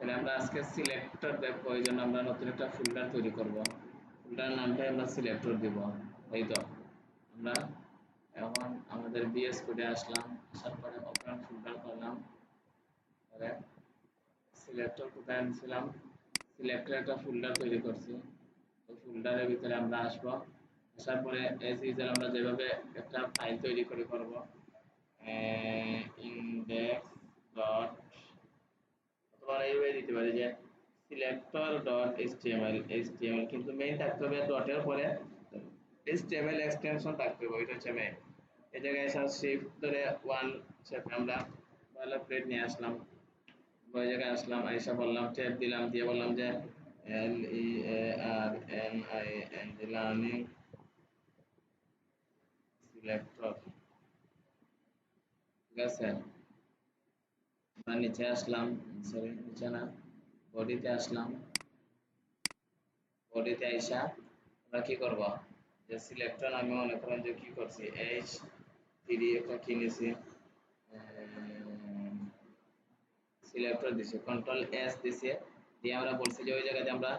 তাহলে আমরা আজকে সিলেক্টর দেখবো, এই জন্য আমরা নতুন একটা ফোল্ডার তৈরি করব। ফোল্ডার নামটা আমরা সিলেক্টর দিব। এই তো আমরা এখন আমাদের বিএস কোডে আসলাম, আসার পরে ওপেন ফোল্ডার করলাম, পরে সিলেক্টর কোথায় আনছিলাম, সিলেক্টর একটা ফোল্ডার তৈরি করছি। ওই ফোল্ডারের ভিতরে আমরা আসবো, আসার পরে এজ ইউজুয়াল আমরা যেভাবে একটা ফাইল তৈরি করে করব, ইনডেক্স ডট, অথবা এইভাবে দিতে পারি যে সিলেক্টর ডট এইচটিএমএল, কিন্তু মেইন থাকতে হবে ডটের পরে এইচটিএমএল এক্সটেনশন থাকতে হবে, এটা হচ্ছে মেইন। এই জায়গায় শিফট ধরে 1 চেপে আমরা বয়লারপ্লেট নিয়ে আসলাম, ওই জায়গায় আসলাম, আইসা বললাম ট্যাব দিলাম, দিয়ে বললাম যে LEARNING লার্নিং সিলেক্টর, ঠিক আছে। আমরা নিচে আসলাম, সরি নিচে না, বডিতে আসলাম, বডিতে আইসা আমরা কি করব, যে সিলেক্টর আমি মনে করেন যে কি করছি, H3 একটা কি নিছি, সিলেক্টর দিছি, কন্ট্রোল এস দিছি, দিয়ে আমরা বলছি যে ওই জায়গাতে আমরা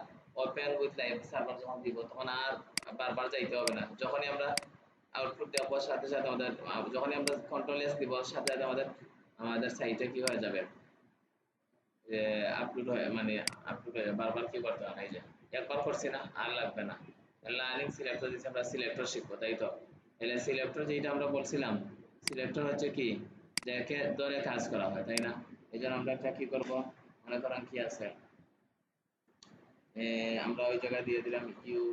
ওপেন উইথ লাইভ সার্ভার যখন দিব তখন আর বারবার যাইতে হবে না, যখনই আমরা আউটপুট দেওয়ার সাথে সাথে আমাদের, যখনই আমরা কন্ট্রোল এস দিব সাথে সাথে আমাদের সাইটে কি হয়ে যাবে, আপলোড হয়, মানে আপলোড হয়ে বারবার কি করতে হবে, এই যে একবার করছি না আর লাগবে না। লার্নিং সিলেক্টর দিচ্ছি, আমরা সিলেক্টর শিখবো, তাই তো। তাহলে সিলেক্টর যেটা আমরা বলছিলাম, সিলেক্টর হচ্ছে কি, যাকে ধরে কাজ করা হয়, তাই না। এই জন্য আমরা একটা কি করবো, মনে করেন কি আছে, আমরা ওই জায়গায় দিয়ে দিলাম ইউ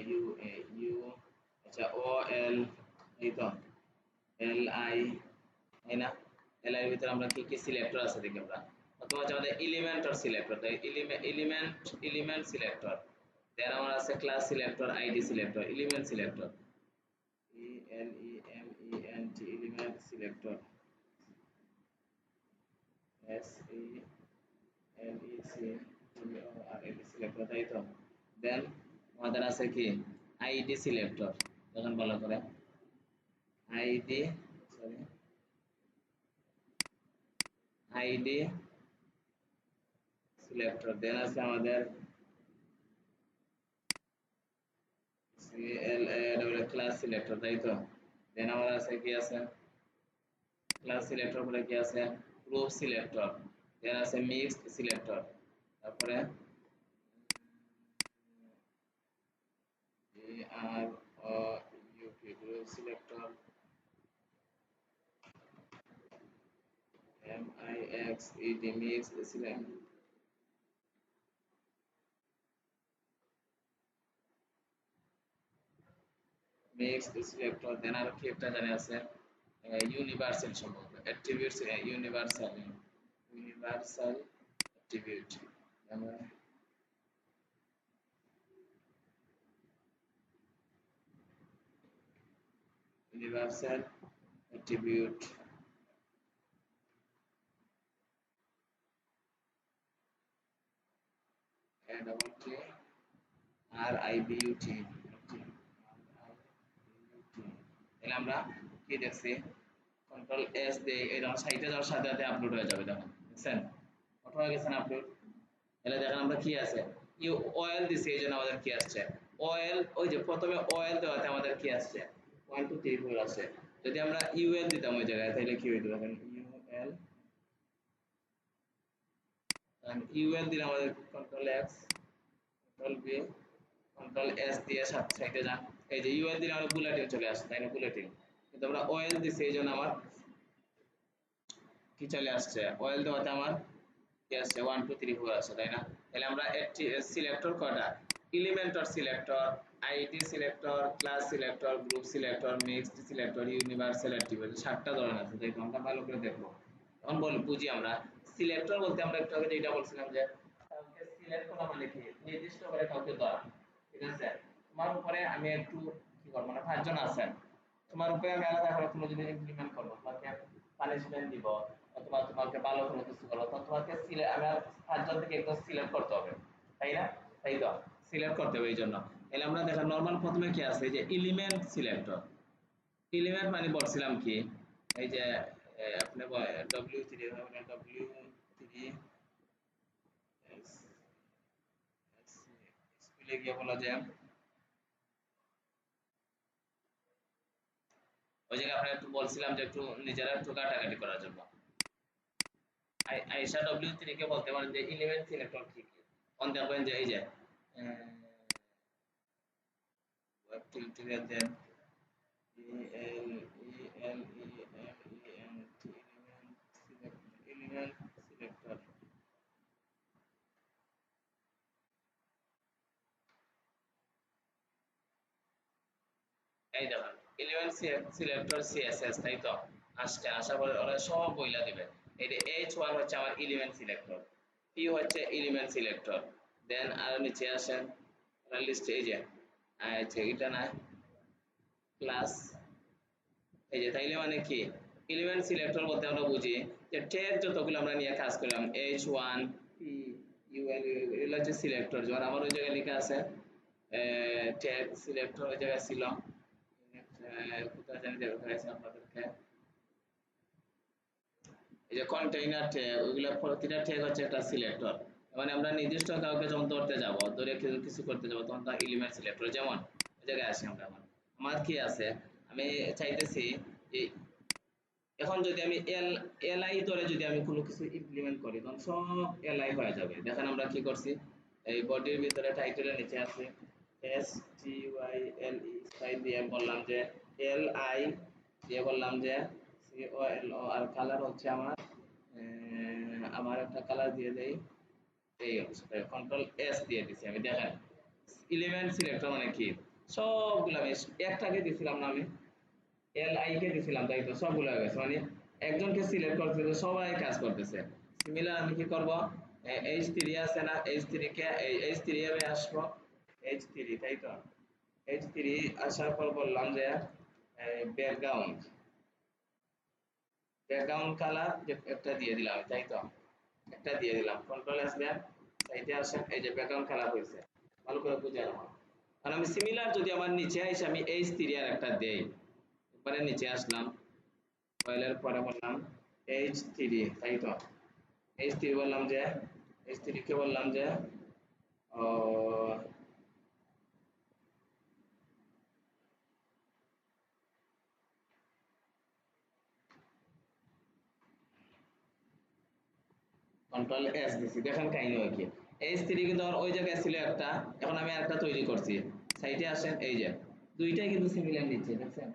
ইউ ইউ, আচ্ছা ও এল, এই তো এল আই, তাই না। এল এর ভিতরে আমরা কি কি সিলেক্টর আছে দেখি আমরা, প্রথম হচ্ছে আমাদের এলিমেন্ট অর সিলেক্টর, তাই এলিমেন্ট সিলেক্টর, দেন আমার আছে class selector, ID selector, element selector, ELEMENT element selector, SELECTOR selector, তাই তো। দেন আমাদের আছে কি আইডি সিলেক্টর, দেখেন ভালো করে, আইডি, সরি আইডি সিলেক্টর, দেন আছে আমাদের ক্লাস সিলেক্টর, তাই তো। দেন আমার আছে কি আছে, ক্লাস সিলেক্টর পরে কি আছে, গ্রুপ সিলেক্টর, দেন আছে মিক্সড সিলেক্টর, তারপরে আর UP group selector, MIXED mixed selector, mixed selector, then আর কি একটা জানে আছে, ইউনিভার্সাল সম্ভবত অ্যাট্রিবিউটস, ইউনিভার্সাল অ্যাট্রিবিউট, আমরা universal attribute, double T RIBUT, তাহলে আমরা কি দেখছি, কন্ট্রোল এস দিয়ে এই যখন সাইটে যাওয়ার সাথে সাথে আপলোড হয়ে যাবে, দেখেন দেখছেন অটো হয়ে গেছে না আপলোড। তাহলে দেখেন আমরা কি আছে, ইউ ওএল দিছি, এই জন্য আমাদের কি আসছে ওএল, ওই যে প্রথমে ওএল দেওয়াতে আমাদের কি আসছে 1 2 3 4 আসছে, যদি আমরা ইউএল দিতাম ওই জায়গায় তাহলে কি হইতো, দেখেন ইউএল, ইউএল দিলে আমাদের control X, control B, control S দিয়ে সাইডে যান, এই যে ইউএল দিলে আমরা বুলেটিন চলে আসছে, তাই না, বুলেটিন। কিন্তু আমরা ওএল দিছি এই জন্য আমার কি চলে আসছে, ওএল দেওয়াতে আমার কি আসছে 1 2 3 4 আসছে, তাই না। তাহলে আমরা সিলেক্টর কয়টা, এলিমেন্টর selector, ID selector, class selector, group selector, mixed selector, universal attribute, 7টা ধরনের আছে, তাই তো। আমরা ভালো করে দেখবো, এখন বুঝি আমরা সিলেক্টর বলতে আমরা একটু আগে যেটা বলছিলাম যে কাউকে সিলেক্ট করা মানে কি, নির্দিষ্ট করে কাউকে ধরা, ঠিক আছে। তোমার উপরে আমি একটু কি করবো না, 5 জন আছেন, তোমার উপরে আমি আলাদা করে কোনো জিনিস ইমপ্লিমেন্ট করবো, তোমাকে পানিশমেন্ট দিব অথবা তোমাকে ভালো কোনো কিছু করবো, তখন তোমাকে আমার 5 জন থেকে একজন সিলেক্ট করতে হবে, তাই না, তাই তো, সিলেক্ট করতে হবে। এই জন্য তাহলে আমরা দেখেন নরমাল প্রথমে কি আছে, যে এলিমেন্ট সিলেক্টর, এলিমেন্ট মানে বলছিলাম কি, এই যে আপনি W3 W3 টেবিলে গিয়ে বলা যায় ওই জায়গায় আমরা একটু বলছিলাম যে একটু নিজেরা একটু কাটাকাটি করার জন্য আইসা W3 কে বলতে পারেন যে এলিমেন্ট সিলেক্টর কি কি অন দেখবেন যে এই যে ওয়েব টিউটোরিয়াল দেন এলিমেন্ট সিলেক্টর এই দেখেন এলিমেন্ট সিলেক্টর সিএসএস তাই তো আসছে আশা করি ওরা সব বইলা দিবে এই যে H1 হচ্ছে আমার এলিমেন্ট সিলেক্টর P হচ্ছে এলিমেন্ট সিলেক্টর দেন আর নিচে আসেন লিস্টে এই যে আচ্ছা এটা না ক্লাস এই যে তাইলে মানে কি এলিমেন্ট সিলেক্টর বলতে আমরা বুঝি যে ট্যাগ যতগুলো আমরা নিয়ে কাজ করলাম H1 P UL এগুলো হচ্ছে সিলেক্টর যেমন আমার ওই জায়গায় লেখা আছে ট্যাগ সিলেক্টর ওই জায়গায় ছিল কোথায় জানি দেখাইছে আপনাদেরকে এই যে কন্টেইনার ট্যাগ ওইগুলো প্রতিটা ট্যাগ হচ্ছে একটা সিলেক্টর মানে আমরা নির্দিষ্ট কাউকে যখন ধরতে যাব ধরে কিছু করতে যাব তখন তার এলিমেন্ট সিলেক্টর যেমন ওই জায়গায় আসি আমরা আমার কি আছে আমি চাইতেছি যে এখন যদি আমি এলআই ধরে যদি আমি কোনো কিছু ইমপ্লিমেন্ট করি তখন সব এলআই হয়ে যাবে দেখেন আমরা কি করছি এই বডির ভিতরে টাইটেলের নিচে আছে S T Y L E style দিয়ে বললাম যে এল আই দিয়ে বললাম যে সি ও এল ও আর কালার হচ্ছে আমার একটা কালার দিয়ে দেই এই কন্ট্রোল এস দিয়ে দিছি আমি দেখেন এলিমেন্ট সিলেক্টর মানে কি সবগুলো আমি একটাকে দিছিলাম না আমি এল আই কে দিছিলাম তাই তো সবগুলো হয়ে গেছে মানে একজনকে সিলেক্ট করতে সবাই কাজ করতেছে সিমিলার আমি কি করব H3 আছে না H3 কে H3 এ আসবো H3 তাই তো H3 আসার পর বললাম যে ব্যাকগ্রাউন্ড ব্যাকগ্রাউন্ড কালার একটা দিয়ে দিলাম তাই তো একটা দিয়ে দিলাম কন্ট্রোল এস দেন সাইডে আসেন এই যে ব্যাকগ্রাউন্ড কালার হয়েছে ভালো করে বুঝে নাও আর আমি সিমিলার যদি আমার নিচে এসে আমি H3 আর একটা দেই এবারে নিচে আসলাম ফাইলের পরে বললাম H3 তাই তো H3 বললাম যে H3 কে বললাম যে কন্ট্রোল এস দিছি দেখেন কাহিনী হয় কি H3 কিন্তু আমার ওই জায়গায় ছিল একটা এখন আমি আরেকটা তৈরি করছি সাইডে আসেন এই যে দুইটাই কিন্তু সিমিলার নিচ্ছে দেখছেন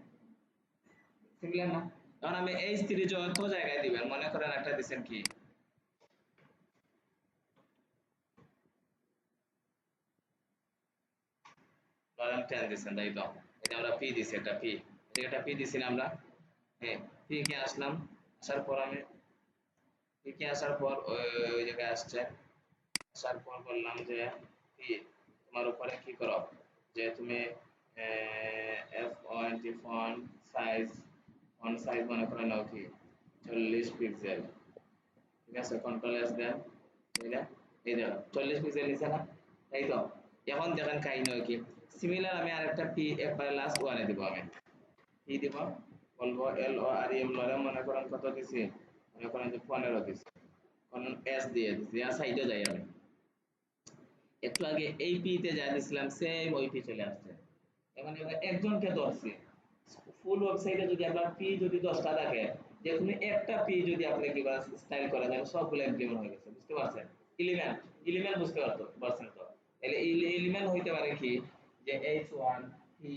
সিমিলার না এখন আমি H3 যত জায়গায় দিবেন মনে করেন একটা দিবেন কি ধরেন 10 দিবেন তাই তো এটা আমরা P দিছি একটা P এটা P দিছি না আমরা হ্যাঁ P কে আসলাম আসার পর আমি P কে আসার পর ওই জায়গায় আসছে আসার পর বললাম যে P তোমার উপরে কি করো যে তুমি F1 ফন্ট সাইজ মনে করে নাও কি 40 পিক্সেল ঠিক আছে কন্ট্রোল এস দেন বুঝলে এই দেখো 40 পিক্সেল নিচে না তাই তো এখন দেখেন কাহিনী হয় কি সিমিলার আমি আরেকটা পি একবারে লাস্ট ওয়ানে দিব আমি কি দিব বলবো এল ও আর এম লরে মনে করেন কত দিছি মনে করেন যে 15 দিছি কারণ এস দিয়ে দিছি আর সাইডে যাই আমি একটু আগে এই পি তে যা দিছিলাম সেম ওই পি চলে আসছে এখন আমরা একজনকে ধরছি ফুল ওয়েবসাইটে যদি আপনার পি যদি 10টা থাকে যে কোনো একটা পি যদি আপনি কি করেন স্টাইল করা যায় সবগুলো ইমপ্লিমেন্ট হয়ে গেছে বুঝতে পারছেন এলিমেন্ট এলিমেন্ট বুঝতে পারছেন তো এলে এলিমেন্ট হইতে পারে কি যে H1 পি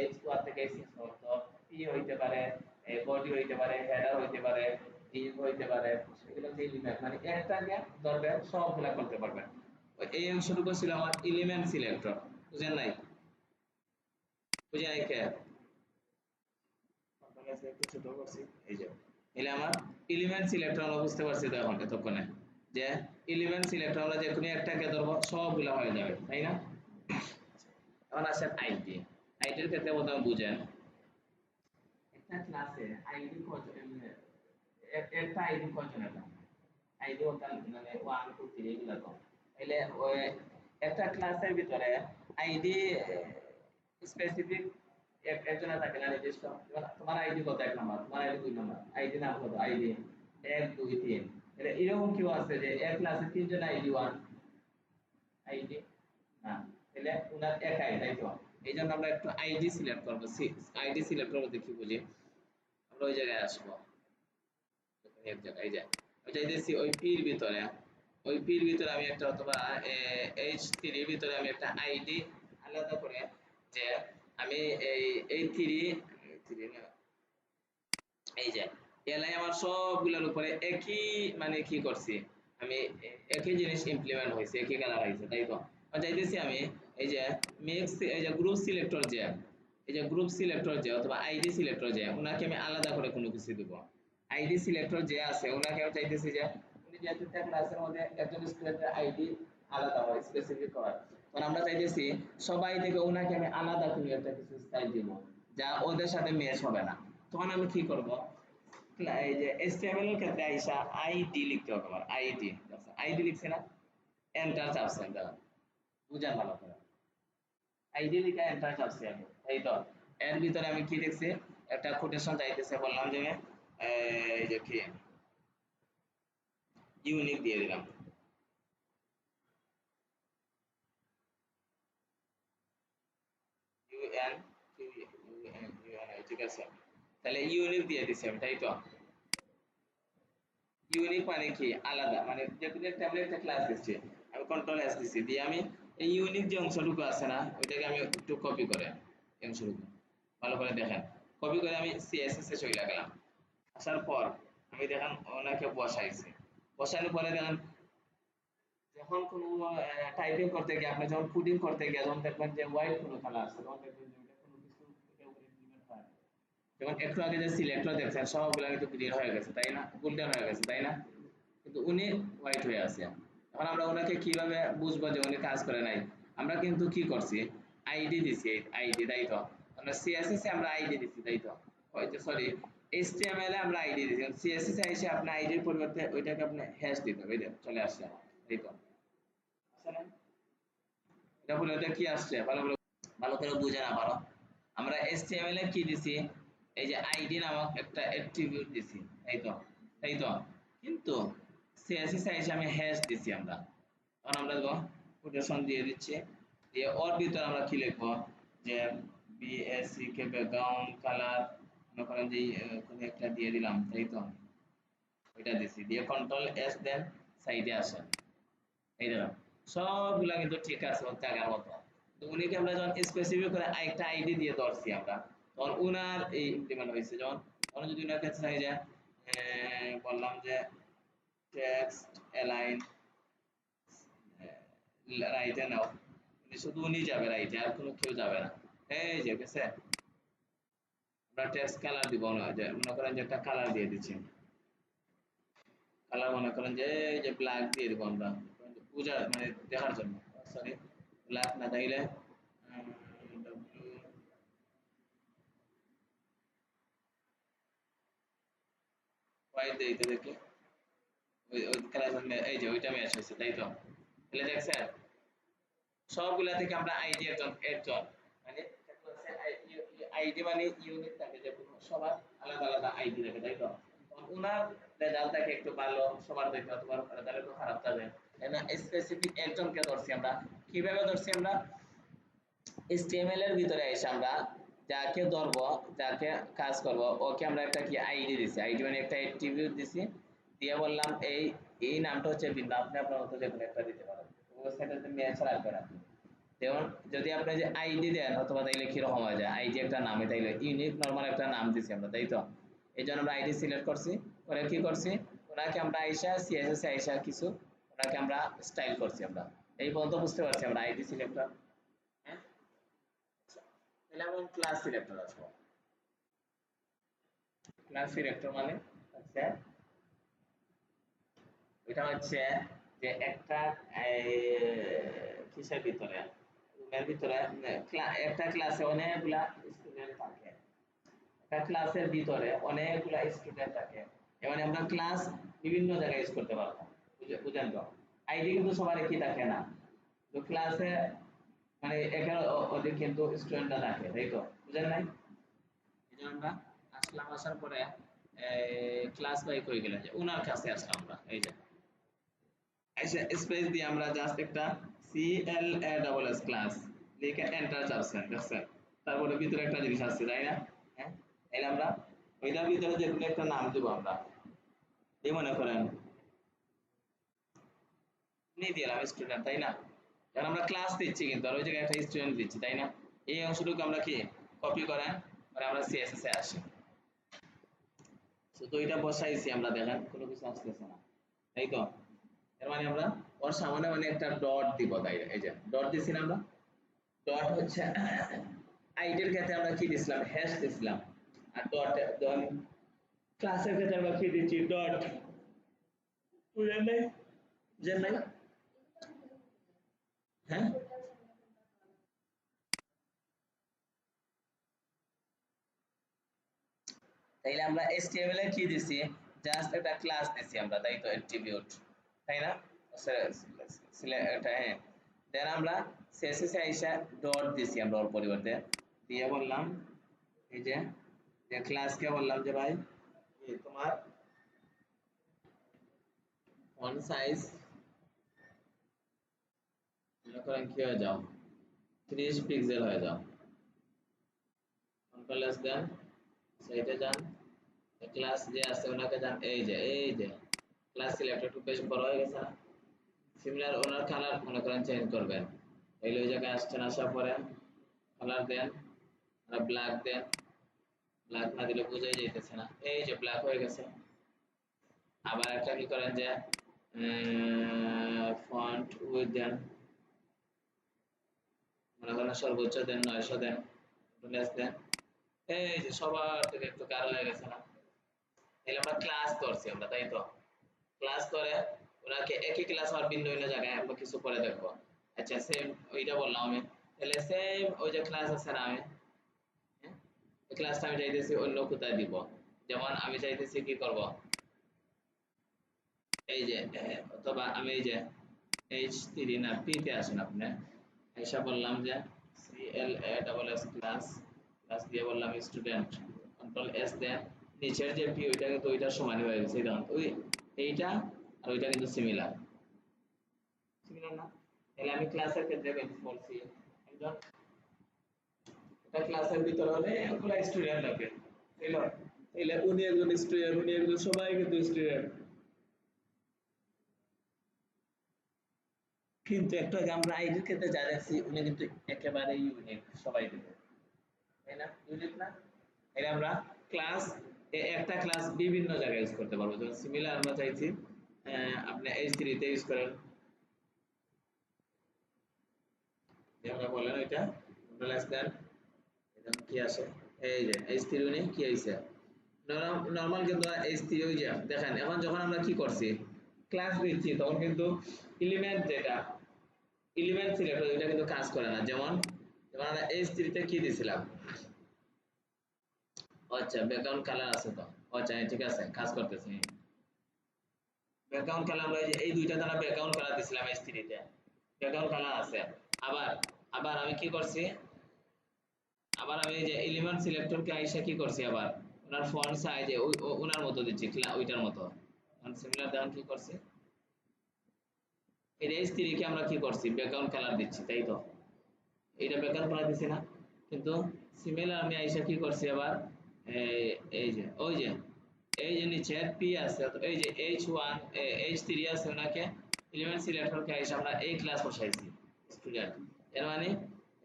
H1 থেকে H6 পর্যন্ত পি হইতে পারে বডি হইতে পারে হেডার হইতে পারে ডিভ হইতে পারে এগুলো হচ্ছে এলিমেন্ট মানে একটাকে ধরবেন সবগুলা করতে পারবেন এই অংশটুকু ছিল আমার এলিমেন্ট সিলেক্টর বুঝেন নাই বুঝে নাই কে আপনার কাছে একটু ছোট করছি এই যে এলে আমার এলিমেন্ট সিলেক্টর আমরা বুঝতে পারছি তো এখন এতক্ষণে যে এলিমেন্ট সিলেক্টর আমরা যে কোনো একটাকে ধরবো সবগুলা হয়ে যাবে তাই না এখন আসেন আইডি আইডির ক্ষেত্রে প্রথমে বুঝেন একটা ক্লাসে আইডি কজন একটা আইডি কজন এটা আইডি ওটা মানে 1 2 3 এগুলো তো তাহলে ওই একটা ক্লাসের ভিতরে আইডি স্পেসিফিক একজনে থাকে না নির্দিষ্ট তোমার আইডি কত 1 নম্বর তোমার আইডি 2 নম্বর আইডি নাম কত আইডি 1 2 3 এটা এরকম কেউ আছে যে এক ক্লাসে তিনজন আইডি 1 আইডি না তাহলে উনার একাই, তাই তো? এই জন্য আমরা একটু আইডি সিলেক্ট করবো। আইডি সিলেক্ট করবো দেখি বুঝি, আমরা ওই জায়গায় আসবো, এক জায়গায় এই যে ওইটা দিয়েছি ওই পির ভিতরে, ওই পির ভিতরে আমি একটা অথবা এইচ থ্রির ভিতরে আমি একটা আইডি আলাদা করে, যে আমি এই থ্রি থ্রি না, এই যে এলাই আমার সবগুলোর উপরে একই মানে কি করছি আমি, একই জিনিস ইমপ্লিমেন্ট হয়েছে, একই কালার হয়েছে, তাই তো? চাইতেছি আমি এই যে মিক্স, এই যে গ্রুপ সিলেক্টর যে, এই যে গ্রুপ সিলেক্টর যে অথবা আইডি সিলেক্টর যে, ওনাকে আমি আলাদা করে কোনো কিছু দেব। আইডি সিলেক্টর যে আছে ওনাকে আমি চাইতেছি যে উনি যেহেতু একটা ক্লাসের মধ্যে একজন স্টুডেন্টের আইডি আলাদা হয়, স্পেসিফিক হয়, তখন আমরা চাইতেছি সবাই থেকে ওনাকে আমি আলাদা করে একটা কিছু স্টাইল দিব যা ওদের সাথে ম্যাচ হবে না। তখন আমি কি করব, এই যে HTML এর ক্ষেত্রে আইসা আইডি লিখতে হবে, আমার আইডি, আইডি লিখছি না, এন্টার চাপছেন, দাঁড়ান বুঝান ভালো করে, আইডি লিখে এন্টার চাপছি আমি, এই তো এর ভিতরে আমি কি দেখছি, একটা কোটেশন চাইতেছে, বললাম যে এই যে কি ইউনিক দিয়ে দিলাম, ইউএন ইউএন ইউএন, ঠিক আছে, তাহলে ইউনিক দিয়ে দিছি আমি, তাই তো? ইউনিক মানে কি আলাদা, মানে যেহেতু একটা আমি একটা ক্লাস দিচ্ছি, আমি কন্ট্রোল এস দিছি, দিয়ে আমি এই ইউনিক যে অংশটুকু আছে না ওইটাকে আমি একটু কপি করে, এই অংশটুকু ভালো করে দেখেন, কপি করে আমি সিএসএস এ চলে গেলাম, আসার পর আমি দেখেন ওনাকে বসাইছি, বসানোর পরে দেখেন যখন কোনো টাইপিং করতে গিয়ে, আপনি যখন কোডিং করতে গিয়ে যখন দেখবেন যে হোয়াইট কোনো কালার আছে, তখন দেখবেন যে ওটা কোনো কিছু এটার উপরে ইমপ্লিমেন্ট হয় না। যেমন একটু আগে যে সিলেক্টর দেখছেন সবগুলো কিন্তু গ্রিন হয়ে গেছে, তাই না? গোল্ডেন হয়ে গেছে, তাই না? কিন্তু উনি হোয়াইট হয়ে আছে। এখন আমরা ওনাকে কিভাবে বুঝবো যে উনি কাজ করে নাই? আমরা কিন্তু কি করছি, আইডি দিছি, আইডি, তাই তো? আমরা সিএসএস এ আমরা আইডি দিছি, তাই তো? হয়তো সরি, এইচটিএমএল এ আমরা আইডি দিছি, সিএসএস এ এসে আপনি আইডির পরিবর্তে ওইটাকে আপনি হ্যাশ দিতে হবে, এই যে চলে আসছে আমার, তাই তো? আসছে না? এটা বলে এটা কি আসছে ভালো করে, ভালো করে বুঝে না পারো, আমরা এইচটিএমএল এ কি দিছি, এই যে আইডি নামক একটা অ্যাট্রিবিউট দিছি, তাই তো? তাই তো? কিন্তু সিএসএস এ এসে আমি হ্যাশ দিছি আমরা, তখন আমরা দেখো কোটেশন দিয়ে দিচ্ছি, দিয়ে ওর ভিতরে আমরা কি লিখবো, যে বিএসসি কে ব্যাকগ্রাউন্ড কালার মনে করেন যে কোনো একটা দিয়ে দিলাম, তাই তো? ওইটা দিছি, দিয়ে কন্ট্রোল এস দেন সাইডে আসেন, এই দেখুন সবগুলা কিন্তু ঠিক আছে ওর জায়গার মতো। তো উনিকে আমরা যখন স্পেসিফিক করে একটা আইডি দিয়ে ধরছি আমরা, তখন উনার এই ইমপ্লিমেন্ট হয়েছে, যখন তখন যদি উনার কাছে চাই যে বললাম যে টেক্সট অ্যালাইন রাইটে নাও, শুধু উনি যাবে রাইটে, আর কোনো কেউ যাবে না, এই যে গেছে। আমরা টেক্সট কালার দিব না, যে মনে করেন যে একটা কালার দিয়ে দিচ্ছি, কালার মনে করেন যে এই যে ব্ল্যাক দিয়ে দিব আমরা, বোঝার মানে দেখার জন্য, সরি ব্ল্যাক না তাইলে হোয়াইট দিতে দেখি, ওই ওই কালার, এই যে ওইটা ম্যাচ হয়েছে, তাই তো? তাহলে দেখছেন সবগুলা থেকে আমরা আইডি একজন একজন মানে আইডি মানে ইউনিক থাকে, যে সবার আলাদা আলাদা আইডি থাকে, তাই তো? ওনার রেজাল্ট থাকে একটু ভালো, সবার দেখতে অথবা রেজাল্ট একটু খারাপ থাকে, না স্পেসিফিক একজনকে ধরছি আমরা, কিভাবে ধরছি আমরা, HTML এর ভিতরে এসে আমরা যাকে ধরবো, যাকে কাজ করব, ওকে আমরা একটা কি আইডি দিছি, আইডি মানে একটা অ্যাট্রিবিউট দিছি, দিয়ে বললাম এই এই নামটা হচ্ছে ভিন্ন, আপনি আপনার মতো যে কোনো একটা দিতে পারেন, ওয়েবসাইটে ম্যাচ রাখবেন আপনি। যেমন যদি আপনি যে আইডি দেন অথবা তাইলে কিরকম হয়ে যায়, আইডি একটা নামে তাইলে ইউনিক নরমাল একটা নাম দিছি আমরা, তাই তো? এই জন্য আমরা আইডি সিলেক্ট করছি, পরে কি করছি, ওনাকে আমরা আইসা সিএসএস আইসা কিছু ওনাকে আমরা স্টাইল করছি আমরা, এই পর্যন্ত বুঝতে পারছি আমরা আইডি সিলেক্টর। হ্যাঁ, তাহলে আমরা ক্লাস সিলেক্টর আসবো। ক্লাস সিলেক্টর মানে হচ্ছে, এটা হচ্ছে যে একটা কিসের ভিতরে, রুমের ভিতরে একটা ক্লাসে অনেকগুলা স্টুডেন্ট থাকে, একটা ক্লাসের ভিতরে অনেকগুলা স্টুডেন্ট থাকে, মানে আমরা ক্লাস বিভিন্ন জায়গায় ইউজ করতে পারবো, বুঝেন তো? আইডি কিন্তু সবার একই থাকে না, তো ক্লাসে মানে এখানে অধিক কিন্তু স্টুডেন্টরা থাকে, তাই তো? বুঝেন নাই? এই জন্য আমরা আসলাম, আসার পরে ক্লাস বাই করে গেলাম, যে ওনার কাছে আসলাম আমরা, এই যে স্পেস দিয়ে আমরা জাস্ট একটা CLA ক্লাস লিখে এন্টার চাপছেন, দেখছেন? তারপরে ভিতরে একটা জিনিস আছে, তাই না? হ্যাঁ, তাহলে আমরা ওইটার ভিতরে যে কোনো একটা নাম দেবো আমরা। এই মনে করেন নিয়ে দিলাম স্টুডেন্ট, তাই না? কারণ আমরা ক্লাস দিচ্ছি কিন্তু আর ওই জায়গায় একটা স্টুডেন্ট দিচ্ছি, তাই না? এই অংশটুকু আমরা কি কপি করেন আর আমরা CSS এ আসি। তো এটা বসাইছি আমরা, দেখেন কোনো কিছু আসতেছে না, তাই তো? এর মানে আমরা ওর সামনে মানে একটা ডট দিব, তাই এই যে ডট দিছি না আমরা। ডট হচ্ছে আইডির ক্ষেত্রে আমরা কি দিছিলাম, হ্যাশ দিছিলাম। আর ডট ক্লাসের ক্ষেত্রে আমরা কি দিচ্ছি, ডট। বুঝেন নাই? বুঝেন নাই? হ্যাঁ, তাইলে আমরা HTML এ কি দিছি, জাস্ট একটা ক্লাস দিছি আমরা, তাই তো? অ্যাট্রিবিউট, তাই না? এটা হ্যাঁ। দেন আমরা CSS এ আইসা ডট দিছি আমরা ওর পরিবর্তে, দিয়ে বললাম এই যে যে ক্লাসকে বললাম যে ভাই তোমার ফন্ট সাইজ মনে করেন কি হয়ে যাও 30 পিক্সেল হয়ে যাও। কন্ট্রোল এস দেন, সাইডে যান, ক্লাস যে আছে ওনাকে যান, এই যে ক্লাস সিলেক্ট একটু বেশ বড় হয়ে গেছে না? সিমিলার ওনার কালার মনে করেন চেঞ্জ করবেন, তাইলে ওই জায়গায় আসছেন, আসার পরে কালার দেন, আর ব্ল্যাক দেন। ব্ল্যাক না দিলে বোঝাই যাইতেছে না, এই যে ব্ল্যাক হয়ে গেছে। আবার একটা কি করেন যে ফন্ট উইথ দেন, মনে করেন সর্বোচ্চ দেন 900 দেন, লেস দেন। এই যে সবার থেকে একটু কালো হয়ে গেছে না? তাহলে আমরা ক্লাস করছি আমরা, তাই তো? ক্লাস করে ওনাকে একই ক্লাস আর ভিন্ন ভিন্ন জায়গায় আমরা কিছু করে দেখবো। আচ্ছা সেম ওইটা বললাম আমি, তাহলে সেম ওই যে ক্লাস আছে না, আমি হ্যাঁ এই ক্লাসটা আমি চাইতেছি অন্য কোথায় দিব। যেমন আমি চাইতেছি কি করব, এই যে অথবা আমি এই যে H3 না P তে আসেন আপনি, এসে বললাম যে CLA ক্লাস, ক্লাস দিয়ে বললাম স্টুডেন্ট, কন্ট্রোল S দেন, নিচের যে P ওইটা কিন্তু ওইটার সমানই হয়ে গেছে, কারণ ওই এইটা আর ওইটা কিন্তু সিমিলার, সিমিলার না? তাহলে আমি ক্লাসের ক্ষেত্রে বলছি একজন, এটা ক্লাসের ভিতরে হলে এগুলো স্টুডেন্ট লাগবে, তাইলে তাইলে উনি একজন স্টুডেন্ট, উনি একজন, সবাই কিন্তু স্টুডেন্ট। কিন্তু একটু আগে আমরা আইডির ক্ষেত্রে যা দেখছি উনি কিন্তু একেবারেই ইউনিক, সবাই দিবে, তাই না? ইউনিক না? তাহলে আমরা ক্লাস একটা ক্লাস বিভিন্ন জায়গায় ইউজ করতে পারবো। যেমন সিমিলার আমরা চাইছি আপনি H3 তে ইউজ করেন, যেমন বলেন ওইটা কন্ট্রোল এস দেন, এখন কি আসে, এই যে H3 উনি কি হইছে নরমাল, কিন্তু H3 ওই যে দেখেন এখন যখন আমরা কি করছি ক্লাস দিচ্ছি তখন কিন্তু এলিমেন্ট যেটা এলিমেন্ট সিলেক্ট হয় ওইটা কিন্তু কাজ করে না। যেমন যেমন আমরা H3 তে কি দিছিলাম, আচ্ছা ব্যাকগ্রাউন্ড কালার আছে তো, আচ্ছা ঠিক আছে কাজ করতেছি। ব্যাকগ্রাউন্ড কালার আমরা এই দুইটা দ্বারা ব্যাকগ্রাউন্ড কালার দিছিলাম H3 তে, ব্যাকগ্রাউন্ড কালার আছে। আবার আবার আমি কি করছি, আবার আমি এই যে এলিমেন্ট সিলেক্টরকে আইসা কি করছি, আবার ওনার ফন্ট সাইজ ওনার মতো দিচ্ছি, ওইটার মতো। সিমিলার দেখুন কি করছি, এই H3 কে আমরা কি করছি ব্যাকগ্রাউন্ড কালার দিচ্ছি, তাই তো? এইটা ব্যাকগ্রাউন্ড কালার দিছি না? কিন্তু সিমিলার আমি আইসা কি করছি আবার, এই যে ওই যে এই যে নিচে পি আছে, এই যে H1 H3 আছে, ওনাকে এলিমেন্ট সিলেক্টরকে আইসা আমরা এই ক্লাস বসাইছি স্টুডেন্ট। এর মানে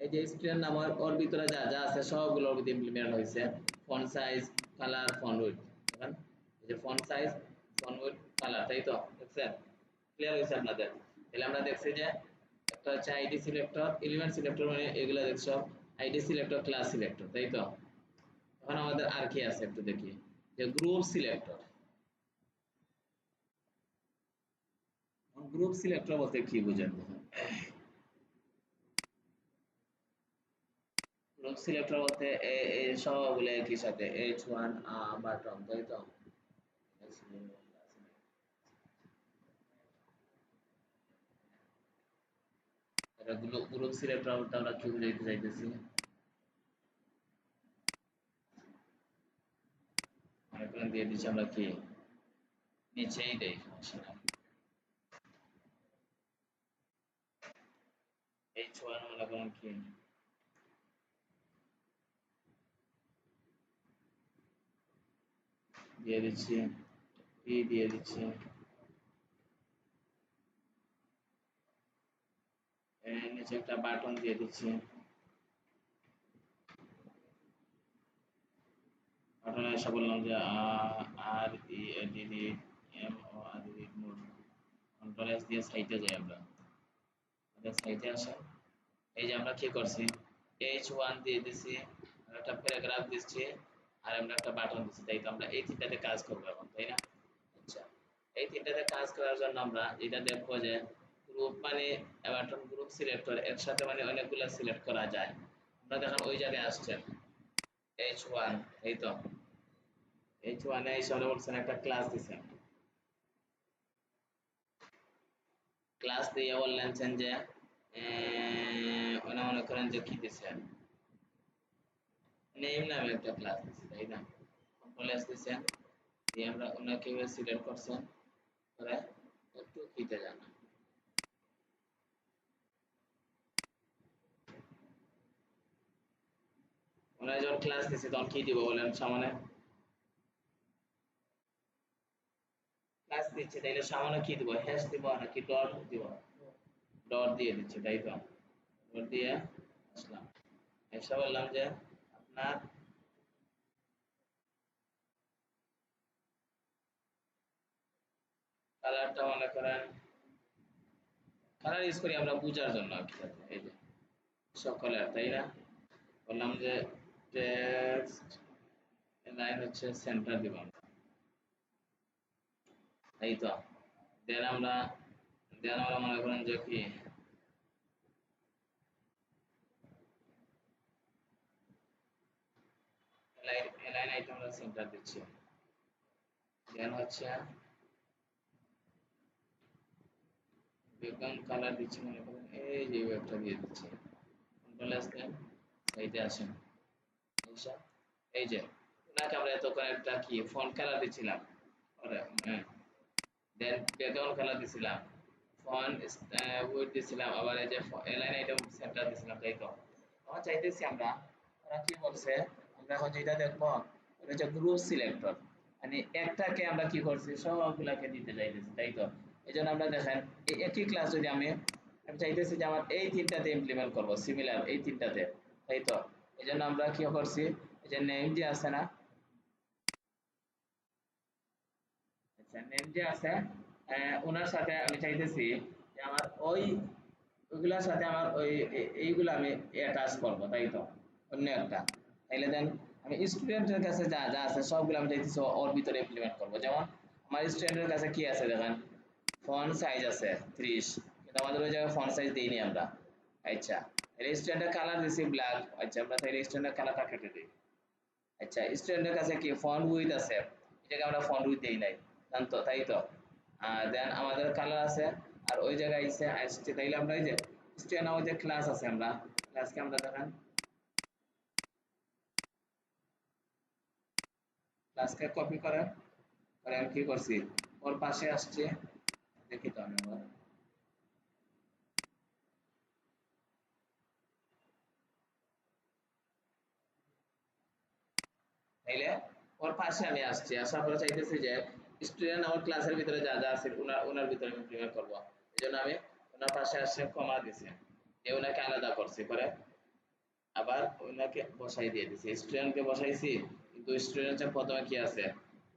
এই যে স্টুডেন্ট নাম ওর ভিতরে যা যা আছে সবগুলো ওর ভিতরে ইমপ্লিমেন্ট হয়েছে, font size, colour, font width. দেখেন এই যে font size, font width, colour, তাই তো? দেখছেন? ক্লিয়ার হয়েছে আপনাদের? তাহলে আমরা দেখছি যে একটা হচ্ছে আইডি সিলেক্টর, এলিমেন্ট সিলেক্টর, মানে এগুলা দেখছো আইডি সিলেক্টর, ক্লাস সিলেক্টর, তাই তো? এখন আমাদের আর কি আছে একটু দেখি, যে গ্রুপ সিলেক্টর। গ্রুপ সিলেক্টর বলতে কি বুঝেন দেখুন, গ্রুপ সিলেক্টর বলতে এই সবগুলো একই সাথে H1 বাটন, তাই তো? এটা গ্রুপ সিলেক্টর বলতে আমরা কি বুঝাইতে চাইতেছি, মনে করেন দিয়ে দিচ্ছি আমরা কি নিচেই দেই, সমস্যা নাই। h1 মনে করেন কি দিয়ে দিচ্ছি, p দিয়ে দিচ্ছি, এর নিচে একটা বাটন দিয়ে দিচ্ছি, বাটনে এসে বললাম যে আর ই ডিলিট এম ও আর ডিলিট মোড, কন্ট্রোল এস দিয়ে সাইটে যাই আমরা, সাইটে আসা, এই যে আমরা কি করছি h1 দিয়ে দিছি, আর একটা প্যারাগ্রাফ দিচ্ছি, আর আমরা একটা বাটন দিচ্ছি, তাই তো আমরা এই তিনটাতে কাজ করবো এখন, তাই না? আচ্ছা, এই তিনটাতে কাজ করার জন্য আমরা এটা দেখবো যে গ্রুপ মানে বাটন গ্রুপ সিলেক্টর একসাথে মানে অনেকগুলো সিলেক্ট করা যায়। আমরা দেখেন ওই জায়গায় আসছেন h1, এই তো h1 এ এসে বলছেন একটা ক্লাস দিছেন, ক্লাস দিয়ে বললেন যে মনে করেন যে কি দিছেন নেম নামে একটা ক্লাস দিছি, তাই না? কন্ট্রোল এস দিছেন, দিয়ে আমরা ওনাকে সিলেক্ট করছেন, করে একটু কিতে যান, ওনারা যখন ক্লাস দিছে তখন কি দিব বলেন সামনে, ক্লাস দিচ্ছে তাইলে সামনে কি দিব, হ্যাশ দিব নাকি ডট দিব? ডট দিয়ে দিচ্ছে, তাই তো ডট দিয়ে আসলাম, এসে বললাম যে আপনার কালারটা মনে করেন, কালার ইউজ করি আমরা বুঝার জন্য আর কি, এই যে সকলের, তাই না? বললাম যে টেক্সট লাইন হচ্ছে সেন্টার দিব আমরা, এই তো দেন আমরা মনে করেন যে কি লাইন আইটেম আমরা সেন্টার দিচ্ছি, দেন হচ্ছে ব্যাকগ্রাউন্ড কালার দিচ্ছি, মনে করেন এই যে একটা দিয়ে দিচ্ছি, কন্ট্রোল এস দেন সাইডে আসেন, আচ্ছা এই যে ওনাকে আমরা এতক্ষণ একটা কি ফন্ট কালার দিচ্ছিলাম, হ্যাঁ, দেন ব্যাকগ্রাউন্ড কালার দিছিলাম, ফন্ট উইডথ দিছিলাম, আবার এই যে লাইন আইটেম সেন্টার দিছিলাম, তাই তো আমরা চাইতেছি আমরা, ওরা কি বলছে আমরা এখন যেটা দেখবো ওটা হচ্ছে গ্রুপ সিলেক্টর, মানে একটাকে আমরা কি করছি সবগুলাকে দিতে চাইতেছি, তাই তো এই জন্য আমরা দেখেন এই একই ক্লাস যদি আমি আমি চাইতেছি যে আমার এই তিনটাতে ইমপ্লিমেন্ট করবো সিমিলার এই তিনটাতে, তাই তো এই জন্য আমরা কি করছি এই যে নেম যে আছে না, আচ্ছা নেম যে আছে ওনার সাথে আমি চাইতেছি যে আমার ওইগুলার সাথে আমার এইগুলো আমি অ্যাটাচ করবো, তাই তো অন্য একটা, তাইলে দেন আমি স্টুডেন্টের কাছে যা যা আছে সবগুলো আমি চাইতেছি ওর ভিতরে ইমপ্লিমেন্ট করবো, যেমন আমার স্টুডেন্টের কাছে কি আছে দেখেন ফন্ট সাইজ আছে 30, কিন্তু আমাদের ওই জায়গায় ফন্ট সাইজ দিইনি আমরা, আচ্ছা স্টুডেন্টের কালার দিছি ব্ল্যাক, আচ্ছা আমরা তাহলে স্টুডেন্টের কালারটা কেটে দিই, আচ্ছা স্টুডেন্টের কাছে কি ফন্ট উইথ আছে, এটাকে আমরা ফন্ট উইথ দেই নাই, জান তো, তাই তো দেন আমাদের কালার আছে, আর ওই জায়গায় এসে আসছে, তাইলে আমরা এই যে স্টুডেন্ট আমার যে ক্লাস আছে আমরা ক্লাসকে আমরা দেখেন ক্লাসকে কপি করে করে আমি কি করছি ওর পাশে আসছে, দেখি তো আমি আবার, তাইলে ওর পাশে আমি আসছি, আসার পরে চাইতেছি যে স্টুডেন্ট আমার ক্লাসের ভিতরে যা যা আছে ওনার ভিতরে আমি ইমপ্লিমেন্ট করবো, এই জন্য আমি ওনার পাশে আসছে কমা দিছি, যে ওনাকে আলাদা করছি করে আবার ওনাকে বসাই দিয়ে দিছি, স্টুডেন্টকে বসাইছি কিন্তু স্টুডেন্টের প্রথমে কি আছে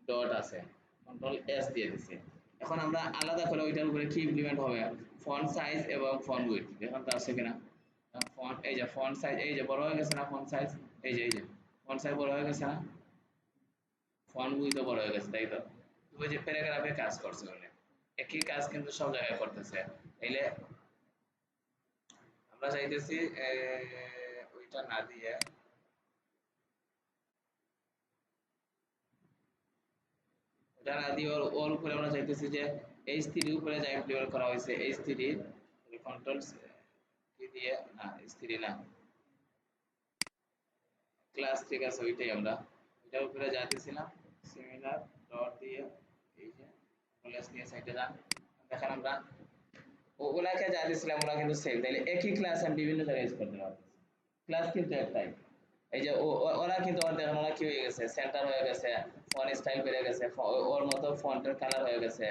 ডট আছে, কন্ট্রোল এস দিয়ে দিছি, এখন আমরা আলাদা করে ওইটার উপরে কি ইমপ্লিমেন্ট হবে ফন্ট সাইজ এবং ফন্ট উইডথ, এখন তো আছে কিনা ফন্ট, এই যে ফন্ট সাইজ এই যে বড় হয়ে গেছে না ফন্ট সাইজ, এই যে ফন্ট সাইজ বড় হয়ে গেছে না, ফন্ট উইডথ বড় হয়ে গেছে, তাই তো ওই যে প্যারাগ্রাফে কাজ করছে উনি একই কাজ কিন্তু সব জায়গায় করতেছে, তাইলে আমরা চাইতেছি ওইটা না দিয়ে ওটা না দিয়ে ওর উপরে আমরা চাইতেছি যে H3 উপরে যা ইমপ্লিমেন্ট করা হয়েছে H3 কন্ট্রোল কি দিয়ে না H3 না ক্লাস, ঠিক আছে ওইটাই আমরা এটার উপরে যা দিয়েছিলাম সিমিলার ডট দিয়ে এই যে ক্লাস নিয়ে সাইডে যান, দেখেন আমরা ওনাকে যা দিয়েছিলাম ওরা কিন্তু সেম, তাইলে একই ক্লাস আমি বিভিন্ন জায়গায় ইউজ করতে পারতেছি, ক্লাস কিন্তু একটাই। এই যে ওরা কিন্তু ওর দেখেন ওরা কি হয়ে গেছে, সেন্টার হয়ে গেছে, ফন্ট স্টাইল বেড়ে গেছে, ওর মতো ফন্টের কালার হয়ে গেছে,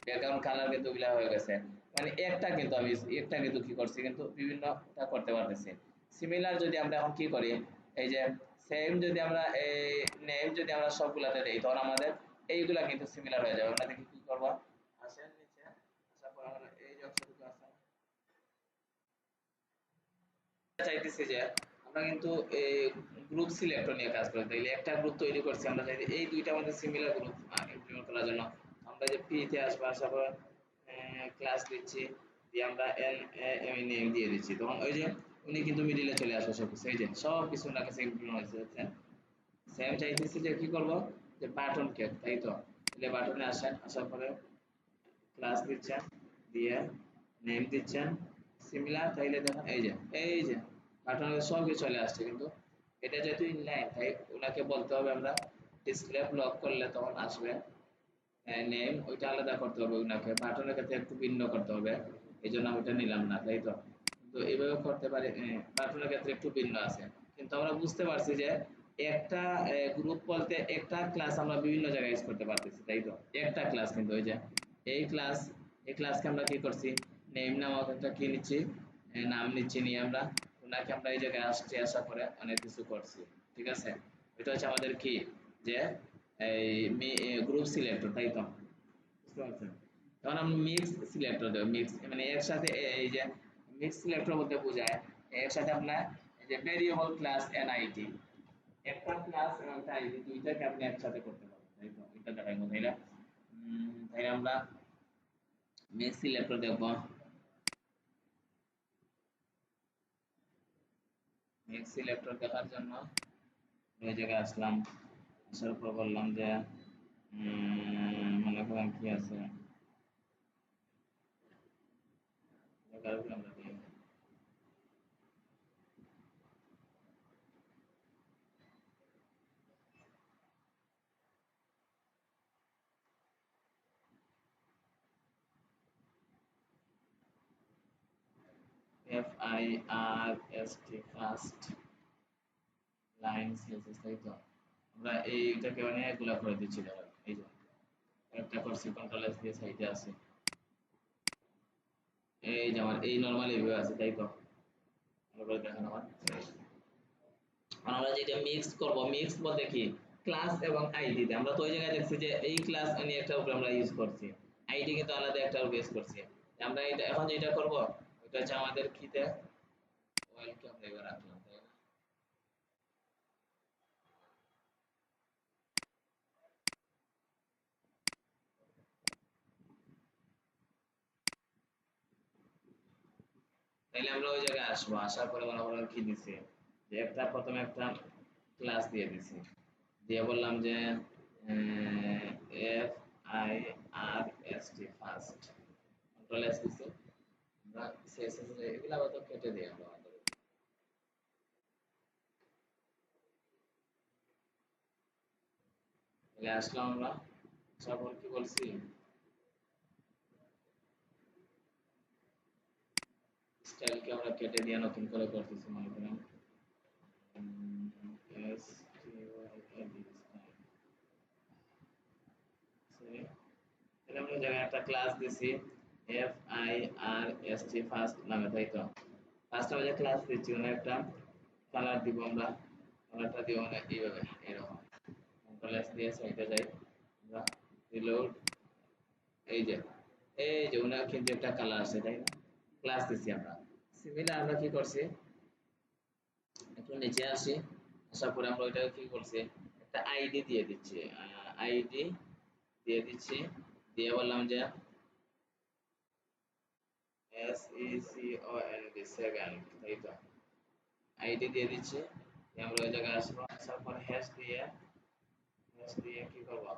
ব্যাকগ্রাউন্ড কালার কিন্তু ওগুলা হয়ে গেছে, মানে একটা কিন্তু আমি একটা কিন্তু কি করছি কিন্তু বিভিন্নটা করতে পারতেছি। সিমিলার যদি আমরা এখন কি করি, এই যে সেম যদি আমরা এই নেম যদি আমরা সবগুলাতে দেই তখন আমাদের এইগুলা কিন্তু সিমিলার হয়ে যাবে। আমরা দেখি কি করবো, আসেন নিচে, আসার পর আমরা এই যে অংশটুকু আছে চাইতেছি যে আমরা কিন্তু এই গ্রুপ সিলেক্টর নিয়ে কাজ করি, তাইলে একটা গ্রুপ তৈরি করছি আমরা চাইতে এই দুইটা মধ্যে সিমিলার গ্রুপ ইমপ্লিমেন্ট করার জন্য আমরা যে পি তে আসবো, আসার পর ক্লাস দিচ্ছি, দিয়ে আমরা এন এম নেম দিয়ে দিচ্ছি, তখন ওই যে উনি কিন্তু মিডিলে চলে আসবে সব কিছু, এই যে সব কিছু ওনার কাছে ইমপ্লিমেন্ট হয়েছে দেখছেন। সেম চাইতেছি যে কি করব, যে বাটন কে, তাই তো, তাহলে বাটনে আসেন, আসার পরে ক্লাস দিচ্ছেন, দিয়ে নেম দিচ্ছেন সিমিলার, তাইলে দেখেন এই যে বাটনের সব কিছু চলে আসছে, কিন্তু এটা যেহেতু ইনলাইন তাই ওনাকে বলতে হবে আমরা ডিসপ্লে ব্লক করলে তখন আসবে নেম, ওইটা আলাদা করতে হবে, ওনাকে বাটনের ক্ষেত্রে একটু ভিন্ন করতে হবে, এই জন্য আমি ওইটা নিলাম না, তাই তো। তো এইভাবে করতে পারি, বাটনের ক্ষেত্রে একটু ভিন্ন আছে, কিন্তু আমরা বুঝতে পারছি যে একটা গ্রুপ বলতে একটা ক্লাস আমরা বিভিন্ন জায়গায় ইউজ করতে পারতেছি, তাই তো, একটা ক্লাস কিন্তু ওই যে এই ক্লাস, এই ক্লাসকে আমরা কি করছি, নেম নামক একটা কি নিচ্ছি, নাম নিচ্ছি, নিয়ে আমরা ওনাকে আমরা এই জায়গায় আসছি, আসার পরে অনেক কিছু করছি, ঠিক আছে। এটা হচ্ছে আমাদের কি, যে এই গ্রুপ সিলেক্টর, তাই তো, বুঝতে পারছেন। তখন আমরা মিক্স সিলেক্টর দেব, মিক্স মানে একসাথে এই যে মিক্স সিলেক্টর বলতে বোঝায় একসাথে আপনার এই যে ভেরিয়েবল ক্লাস এনআইডি, একটা ক্লাস এবং একটা আইডি দুইটাকে আপনি একসাথে করতে পারবেন, তাই তো, এটা দেখাইবো, তাইলে তাইলে আমরা মিক্স সিলেক্টর দেখব। মিক্স সিলেক্টর দেখার জন্য ওই জায়গায় আসলাম, আসার পর বললাম যে মনে করেন কি আছে, আমরা দিই FIRST ফার্স্ট লাইন সিএসএস, তাই তো, আমরা এইটাকে অনেকগুলা করে দিচ্ছি, ধরো এই যে একটা করছি, কন্ট্রোল এস দিয়ে সাইডে আছে, এই যে আমার এই নরমাল এইভাবে আছে, তাই তো, ভালো করে দেখেন আমার। আর আমরা যেটা মিক্স করব, মিক্স বলতে কি ক্লাস এবং আইডি তে, আমরা তো ওই জায়গায় দেখছি যে এই ক্লাস আমি একটা উপরে আমরা ইউজ করছি, আইডি কিন্তু আলাদা একটা উপরে ইউজ করছি, আমরা এটা এখন যেটা করব ওটা হচ্ছে আমাদের কিতে ওয়েলকে আমরা এবার রাখলাম, তাই না। তাইলে আমরা ওই জায়গায় আসবো, আসার পরে মনে করেন কি দিছি, যে একটা প্রথমে একটা ক্লাস দিয়ে দিছি, দিয়ে বললাম যে FIRST ফার্স্ট, কন্ট্রোল এস দিছি, আমরা সিএসএস এগুলো আবার তো কেটে দিই আমরা আমাদের, তাহলে আসলাম আমরা, আসার পর কি বলছি, স্টাইলকে আমরা কেটে দিয়ে নতুন করে করতেছি, মনে করেন S T Y L style, তাহলে আমরা ওই জায়গায় একটা ক্লাস দিছি FIRST ফার্স্ট নামে, তাই তো, ফার্স্ট আমরা যে ক্লাস দিচ্ছি ওখানে একটা কালার দিব, আমরা কালারটা দিব মানে এইভাবে এরকম, কন্ট্রোল এস দিয়ে সাইডে যাই, আমরা রিলোড, এই যে ওনার কিন্তু একটা কালার আছে, তাই না, ক্লাস দিচ্ছি আমরা। সিমিলার আমরা কি করছি, একটু নিচে আসি, আসার পরে আমরা ওইটা কি করছি, একটা আইডি দিয়ে দিচ্ছি, আইডি দিয়ে দিচ্ছি, দিয়ে বললাম যে SECOND, তাই তো, আইডি দিয়ে দিচ্ছি, দিয়ে আমরা ওই জায়গায় আসবো, আসার পর হ্যাশ দিয়ে কি করবো,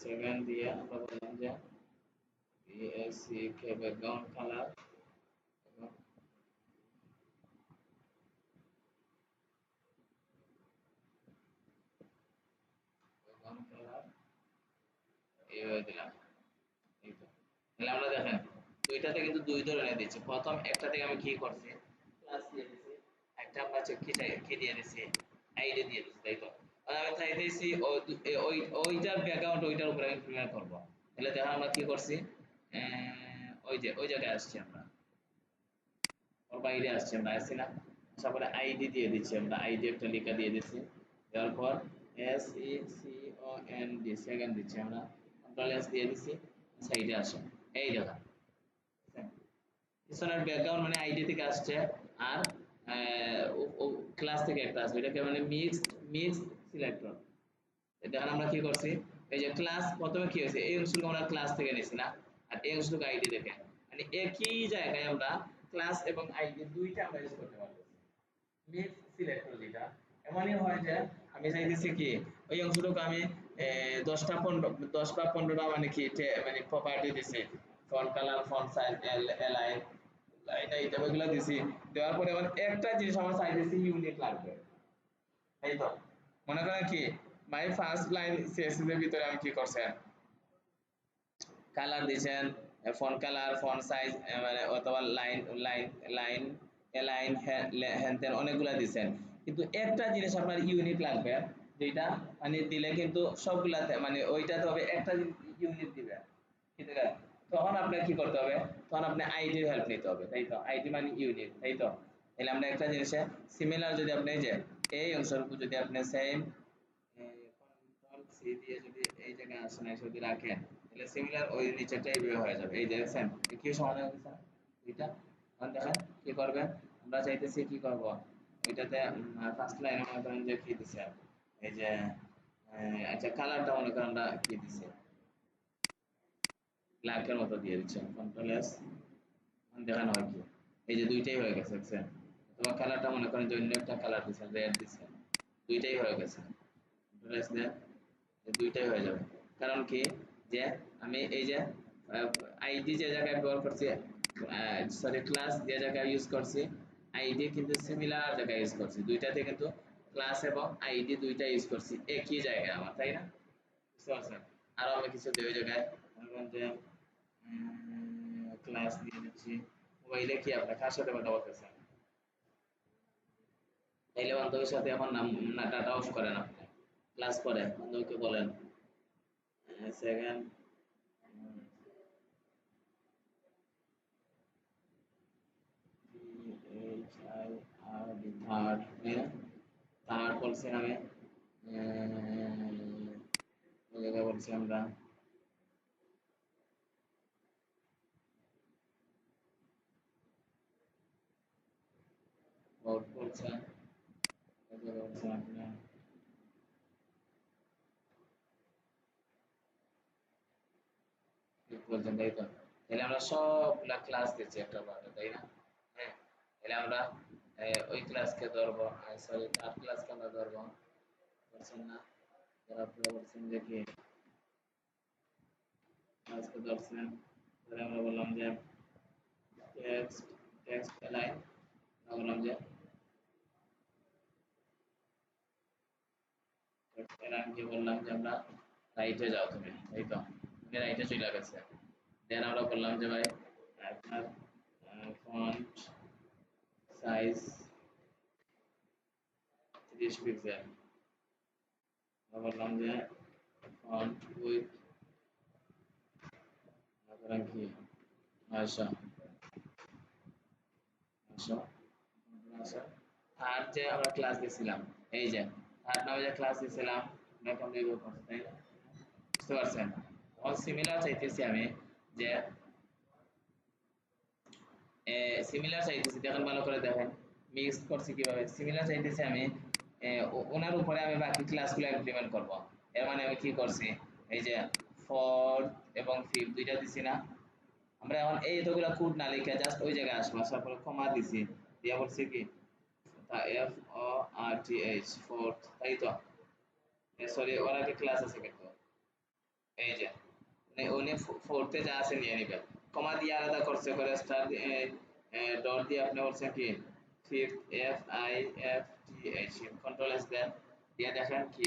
SECOND দিয়ে আমরা বললাম যে BSC background colour, background colour এইভাবে দিলাম, এই তো, তাহলে আমরা দেখেন দুইটাতে কিন্তু দুই ধরনের দিচ্ছি। প্রথম একটা থেকে আমি কি করছি, ক্লাস দিয়ে দিছি, একটা আমরা হচ্ছে কি দিয়ে দিছি, আইডি দিয়ে দিছি, তাই তো। আর আমি চাইতেছি ওই ওইটার ব্যাকগ্রাউন্ড ওইটার উপরে আমি ইমপ্লিমেন্ট করব। তাহলে দেখেন আমরা কি করছি, ওই যে ওই জায়গায় আসছি আমরা, ওর বাইরে আসছি আমরা, আসছি না, আসার পরে আইডি দিয়ে দিচ্ছি আমরা, আইডি একটা লেখা দিয়ে দিচ্ছি, দেওয়ার পর SECOND সেকেন্ড দিচ্ছি আমরা, কন্ট্রোল এস দিয়ে দিচ্ছি, সাইডে আসো, এই দেখা পিছনের ব্যাকগ্রাউন্ড মানে আইডি থেকে আসছে, আর ক্লাস থেকে একটা আসবে, এটাকে মানে মিক্সড সিলেক্টর। দেখেন আমরা কি করছি, এই যে ক্লাস প্রথমে কি হয়েছে, এই অংশটুকু আমরা ক্লাস থেকে নিছি না, আর এই অংশটুকু আইডি থেকে, মানে একই জায়গায় আমরা ক্লাস এবং আইডি দুইটা আমরা ইউজ করতে পারবো। মিক্স সিলেক্টর যেটা এমনই হয় যে আমি চাইতেছি কি ওই অংশটুকু আমি 10টা 15 10 বা 15টা মানে কি মানে প্রপার্টি দিছি, font colour, font size, align, line item এগুলো দিছি, দেওয়ার পরে এবার একটা জিনিস আমার চাইতেছি ইউনিক লাগবে, এই তো। মনে করেন কি মাই ফার্স্ট লাইন সিএসএস এর ভিতরে আমি কি করছেন, কালার দিয়েছেন, ফন্ট কালার, ফন্ট সাইজ, মানে অথবা লাইন লাইন লাইন লাইন হ্যান অনেকগুলা দিয়েছেন, কিন্তু একটা জিনিস আপনার ইউনিক লাগবে, যেটা মানে দিলে কিন্তু সবগুলাতে মানে ওইটাতে হবে একটা ইউনিক দিবে, ঠিক আছে। তখন আপনার কি করতে হবে, তখন আপনি আইডির হেল্প নিতে হবে, তাই তো, আইডি মানে ইউনিক, তাই তো। তাহলে আমরা একটা জিনিসে সিমিলার যদি আপনি এই যে এই অংশের উপর যদি আপনি সেম কন্ট্রোল সি দিয়ে যদি এই জায়গায় আসেন এসে যদি রাখেন, তাহলে সিমিলার ওই নিচেরটা এইভাবে হয়ে যাবে, এই যে দেখছেন কি সমাধান হয়ে গেছে দুইটা। এখন দেখেন কি করবেন, আমরা চাইতেছি কি করব, ওইটাতে ফার্স্ট লাইনে মনে করেন যে কি দিছে, এই যে আচ্ছা কালারটা মনে করেন আমরা কি দিছে, ব্ল্যাকের মতো দিয়ে দিচ্ছেন, কন্ট্রোল এস, দেখানো হয় কি, এই যে দুইটাই হয়ে গেছে দেখছেন, তোমার কালারটা মনে করেন যে অন্য একটা কালার দিচ্ছেন, রেড দিচ্ছেন, দুইটাই হয়ে গেছে, কন্ট্রোল এস দেন, দুইটাই হয়ে যাবে। কারণ কি যে আমি এই যে আইডি যে জায়গায় ব্যবহার করছি, সরি ক্লাস যে জায়গায় ইউজ করছি, আইডি কিন্তু সিমিলার জায়গায় ইউজ করছি, দুইটাতে কিন্তু ক্লাস এবং আইডি দুইটা ইউজ করছি একই জায়গায় আমার, তাই না, বুঝতে পারছেন। আরো আমি কিছু ওই জায়গায় মনে করেন যে ক্লাস দিয়ে দিচ্ছি, মোবাইলে কি আপনার কার সাথে কথা বলতেছেন, তাইলে বান্ধবীর সাথে এখন নাম না ডাটা অফ করেন, আপনি ক্লাস করে বান্ধবীকে বলেন সেকেন্ড THIRD থার্ড, থার্ড বলছি আমি, ওই জায়গায় বলছি আমরা ফোর্থ বলছেন, ওই জায়গায় বলছেন আপনি ফিফথ বলছেন, তাই তো। তাহলে আমরা সবগুলা ক্লাস দিচ্ছি একটা পার্টে, তাই না, হ্যাঁ। তাহলে আমরা ওই ক্লাসকে ধরবো, সরি থার্ড ক্লাসকে আমরা ধরবো, বলছেন না, যারা আপনারা বলছেন যে কি ক্লাসকে ধরছেন, ধরে আমরা বললাম যে টেক্সট টেক্সট এলাইন, আমরা বললাম যে টেক্সট এলাইন কে বললাম যে আমরা রাইটে যাও তুমি, তাই তো, তুমি রাইটে চলে গেছে। দেন আমরা বললাম যে ভাই আপনার ফন্ট সাইজ 30 পিক্সেল, আমরা বললাম যে ফন্ট উইথ ধরেন কি 900 900। আর যে আমরা ক্লাস দিয়েছিলাম, এই যে থার্ড নামে যে ক্লাস দিয়েছিলাম আমরা কমপ্লিট করছি, তাই না, বুঝতে পারছেন। তখন সিমিলার চাইতেছি আমি যে সিমিলার চাইতেছি, দেখেন ভালো করে দেখেন মিক্স করছি কিভাবে, সিমিলার চাইতেছি আমি ওনার উপরে আমি বাকি ক্লাসগুলো ইমপ্লিমেন্ট করব। এর মানে আমি কি করছি, এই যে ফোর্থ এবং ফিফথ দুইটা দিছি না, আমরা এখন এই এতগুলা কোড না লিখে জাস্ট ওই জায়গায় আসবো, আসার পরে কমা দিছি, দিয়া বলছি কি FORTH ফোর্থ, তাই তো, সরি ওর আগে ক্লাস আছে কিন্তু, এই যে উনি ফোর্থে যা আছে নিয়ে নিবেন, কমা দিয়ে আলাদা করছে করে স্টার ডট দিয়ে আপনি করছেন কি ফিফথ FIFTH, কন্ট্রোল এস দেন, দিয়ে দেখেন কি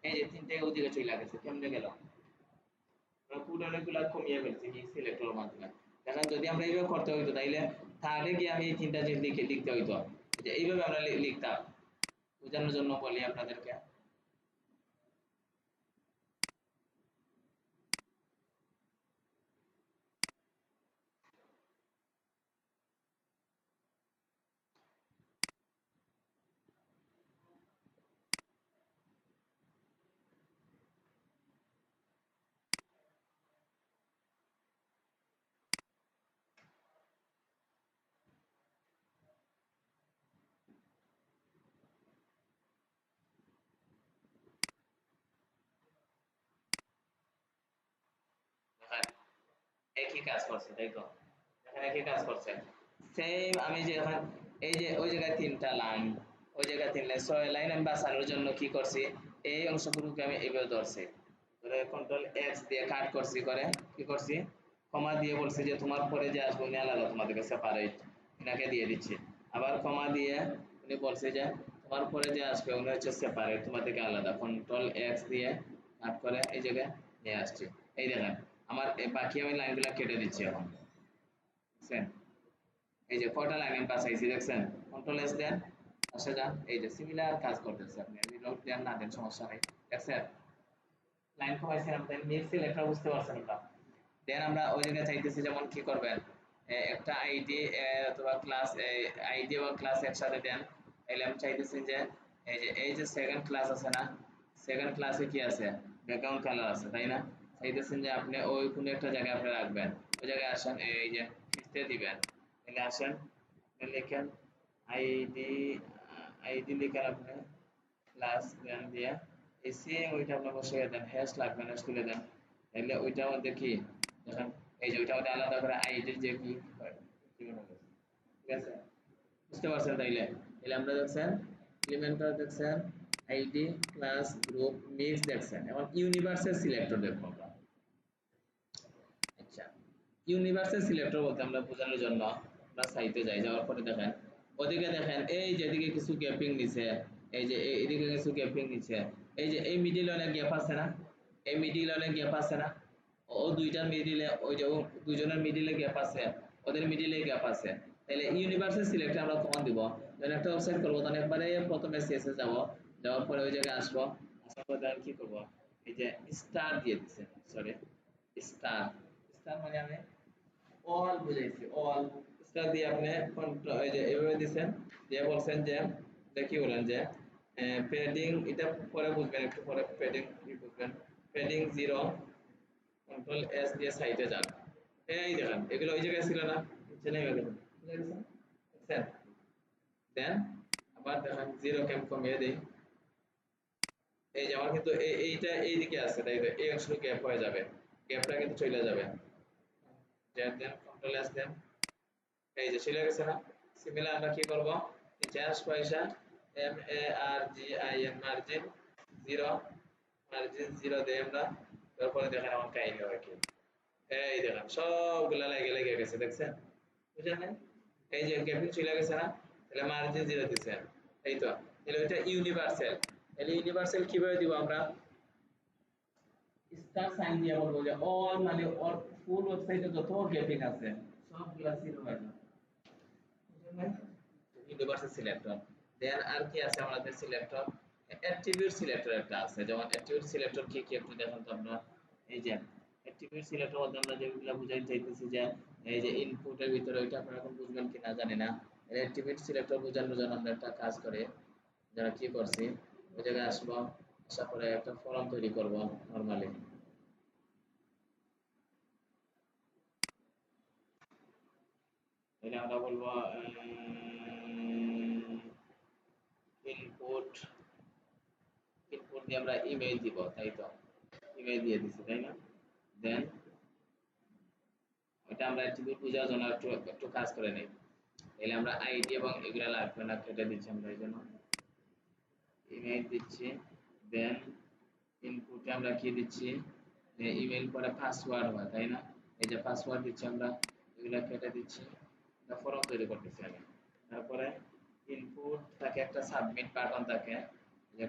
এই যে তিনটে ওদিকে চলে গেছে, কেমনে গেল, আমরা কোড অনেকগুলা কমিয়ে ফেলছি কি সিলেক্টর মাধ্যমে। দেখেন যদি আমরা এইভাবে করতে হইতো তাইলে থার্ডে গিয়ে আমি এই তিনটা জিনিস লিখতে হইতো, যে এইভাবে আমরা লিখতাম। বোঝানোর জন্য বলি আপনাদেরকে। দেখেন একই কাজ করছে, তাই তো? দেখেন একই কাজ করছে। সেম আমি যে এখন এই যে ওই জায়গায় তিনটা লাইন, ওই জায়গায় তিন লাইন, 6 লাইন আমি বাঁচানোর জন্য কি করছি, এই অংশগুলোকে আমি এইভাবে ধরছি, ধরে কন্ট্রোল এক্স দিয়ে কাট করছি, করে কি করছি, কমা দিয়ে বলছি যে তোমার পরে যে আসবে উনি আলাদা, তোমাদেরকে সেপারেট এনাকে দিয়ে দিচ্ছি। আবার কমা দিয়ে উনি বলছে যে তোমার পরে যে আসবে উনি হচ্ছে সেপারেট, তোমাদেরকে আলাদা, কন্ট্রোল এক্স দিয়ে কাট করে এই জায়গায় নিয়ে আসছি। এই দেখেন আমার বাকি আমি লাইনগুলো কেটে দিচ্ছি এখন, বুঝছেন? এই যে কয়টা লাইন আমি বাছাইছি দেখছেন, কন্ট্রোল এস দেন, আসে যান, এই যে সিমিলার কাজ করতেছে, আপনি রিলোড দেন না দেন সমস্যা নেই, দেখছেন লাইন কমাইছেন আপনি, মিক্স সিলেক্টর বুঝতে পারছেন আমরা। দেন আমরা ওই জায়গায় চাইতেছি যেমন কি করবেন, একটা আইডি অথবা ক্লাস, আইডি এবং ক্লাস একসাথে দেন। তাহলে আমি চাইতেছি যে এই যে সেকেন্ড ক্লাস আছে না, সেকেন্ড ক্লাসে কি আছে, ব্যাকগ্রাউন্ড কালার আছে, তাই না? চাইতেছেন যে আপনি ওই কোনো একটা জায়গায় আপনি রাখবেন, ওই জায়গায় আসেন, এই যে ফিরতে দিবেন, তাহলে আসেন আপনি লিখেন আইডি, আইডি লিখেন আপনি ক্লাস দেন দিয়ে এই সেম ওইটা আপনি বসিয়ে দেন, হ্যাশ লাগবে না, তুলে দেন, তাহলে ওইটার মধ্যে কি দেখেন, এই যে ওইটার মধ্যে আলাদা করে আইডির যে কি কি মনে হয়েছে, ঠিক আছে? বুঝতে পারছেন? তাইলে তাহলে আমরা দেখছেন এলিমেন্টর দেখছেন, আইডি ক্লাস গ্রুপ মিক্স দেখছেন, এখন ইউনিভার্সাল সিলেক্টর দেখবো আমরা। আচ্ছা, ইউনিভার্সাল সিলেক্টর বলতে আমরা বোঝানোর জন্য আমরা সাইটে যাই, যাওয়ার পরে দেখেন ওদিকে দেখেন এই যেদিকে কিছু গ্যাপিং নিছে, এই যে এইদিকে কিছু গ্যাপিং নিছে, এই যে এই মিডিল অনেক গ্যাপ আছে না, এই মিডিল অনেক গ্যাপ আছে না, ও দুইটার মিডিলে, ওই যে দুইজনের মিডিলে গ্যাপ আছে, ওদের মিডিলে গ্যাপ আছে, তাহলে ইউনিভার্সাল সিলেক্টর আমরা কমান দিব, যখন একটা ওয়েবসাইট করবো তখন একবারে প্রথমে সিএসএস যাব, যাওয়ার পরে ওই জায়গায় আসবো, আসার পরে দেখেন কি করবো, এই যে স্টার দিয়ে দিচ্ছে, সরি স্টার, স্টার মানে আমি অল বুঝাইছি, অল স্টার দিয়ে আপনি এই যে এভাবে দিবেন, দিয়ে বলছেন যে দেখি বলেন যে প্যাডিং, এটা পরে বুঝবেন, একটু পরে প্যাডিং কি বুঝবেন, প্যাডিং 0, কন্ট্রোল এস দিয়ে সাইডে যান, এই দেখেন এগুলো ওই জায়গায় ছিল না, নিচে নেমে গেল, বুঝে গেছেন? দেখছেন? দেন আবার দেখেন 0 কে আমি কমিয়ে দিই, এই যে আমার কিন্তু এইটা এইদিকে আছে, তাই তো এই অংশটুকু গ্যাপ হয়ে যাবে, গ্যাপটা কিন্তু চলে যাবে, দেন কন্ট্রোল এস দেন, এই যে চলে গেছে না? সিমিলার আমরা কি করব, নিচে আসবো, পয়সা M A R G I N margin 0, margin 0 দেই আমরা, তারপরে দেখেন আমার কাহিনী হয় কি, এই দেখেন সবগুলা লেগে লেগে গেছে, দেখছেন? বুঝলেন না? এই যে গ্যাপিং চলে গেছে না, তাহলে মার্জিন 0 দিছেন, এই তো, তাহলে এটা ইউনিভার্সাল। তাহলে ইউনিভার্সাল কিভাবে দিব আমরা, স্টার সাইন দিয়ে বলবো যে অল, মানে অল, ফুল ওয়েবসাইটে যত গ্যাপিং আছে সবগুলা জিরো হয়ে যাবে, ইউনিভার্সাল সিলেক্টর। দেন আর কি আছে আমাদের সিলেক্টর, অ্যাট্রিবিউট সিলেক্টর একটা আছে, যেমন অ্যাট্রিবিউট সিলেক্টর কি কি একটু দেখুন তো আমরা। এই যে অ্যাট্রিবিউট সিলেক্টর বলতে আমরা যেগুলো বুঝাই চাইতেছি যে এই যে ইনপুটের ভিতরে, ওইটা আপনারা এখন বুঝবেন কিনা জানি না, অ্যাট্রিবিউট সিলেক্টর বোঝানোর জন্য আমরা একটা কাজ করে, যারা কি করছি, ওই জায়গায় আসবো, আসার পরে একটা ফর্ম তৈরি করব নরমালি, এটা আমরা বলবো ইনপুট, ইনপুট দিয়ে আমরা ইমেজ দিব, তাই তো ইমেজ দিয়ে দিছি, তাই না? দেন ওইটা আমরা অ্যাট্রিবিউট বোঝার জন্য একটু একটু কাজ করে নেই, তাহলে আমরা আইডি এবং এগুলা লাগবে না, কেটে দিচ্ছি আমরা, এই জন্য ইমেজ দিচ্ছি। দেন ইনপুটে আমরা কি দিচ্ছি, ইমেল পরে পাসওয়ার্ড হয়, তাই না? এই যে পাসওয়ার্ড দিচ্ছি আমরা, এগুলা কেটে দিচ্ছি, এটা ফর্ম তৈরি করতেছি আমি। তারপরে ইনপুট থাকে, একটা সাবমিট বাটন থাকে, যে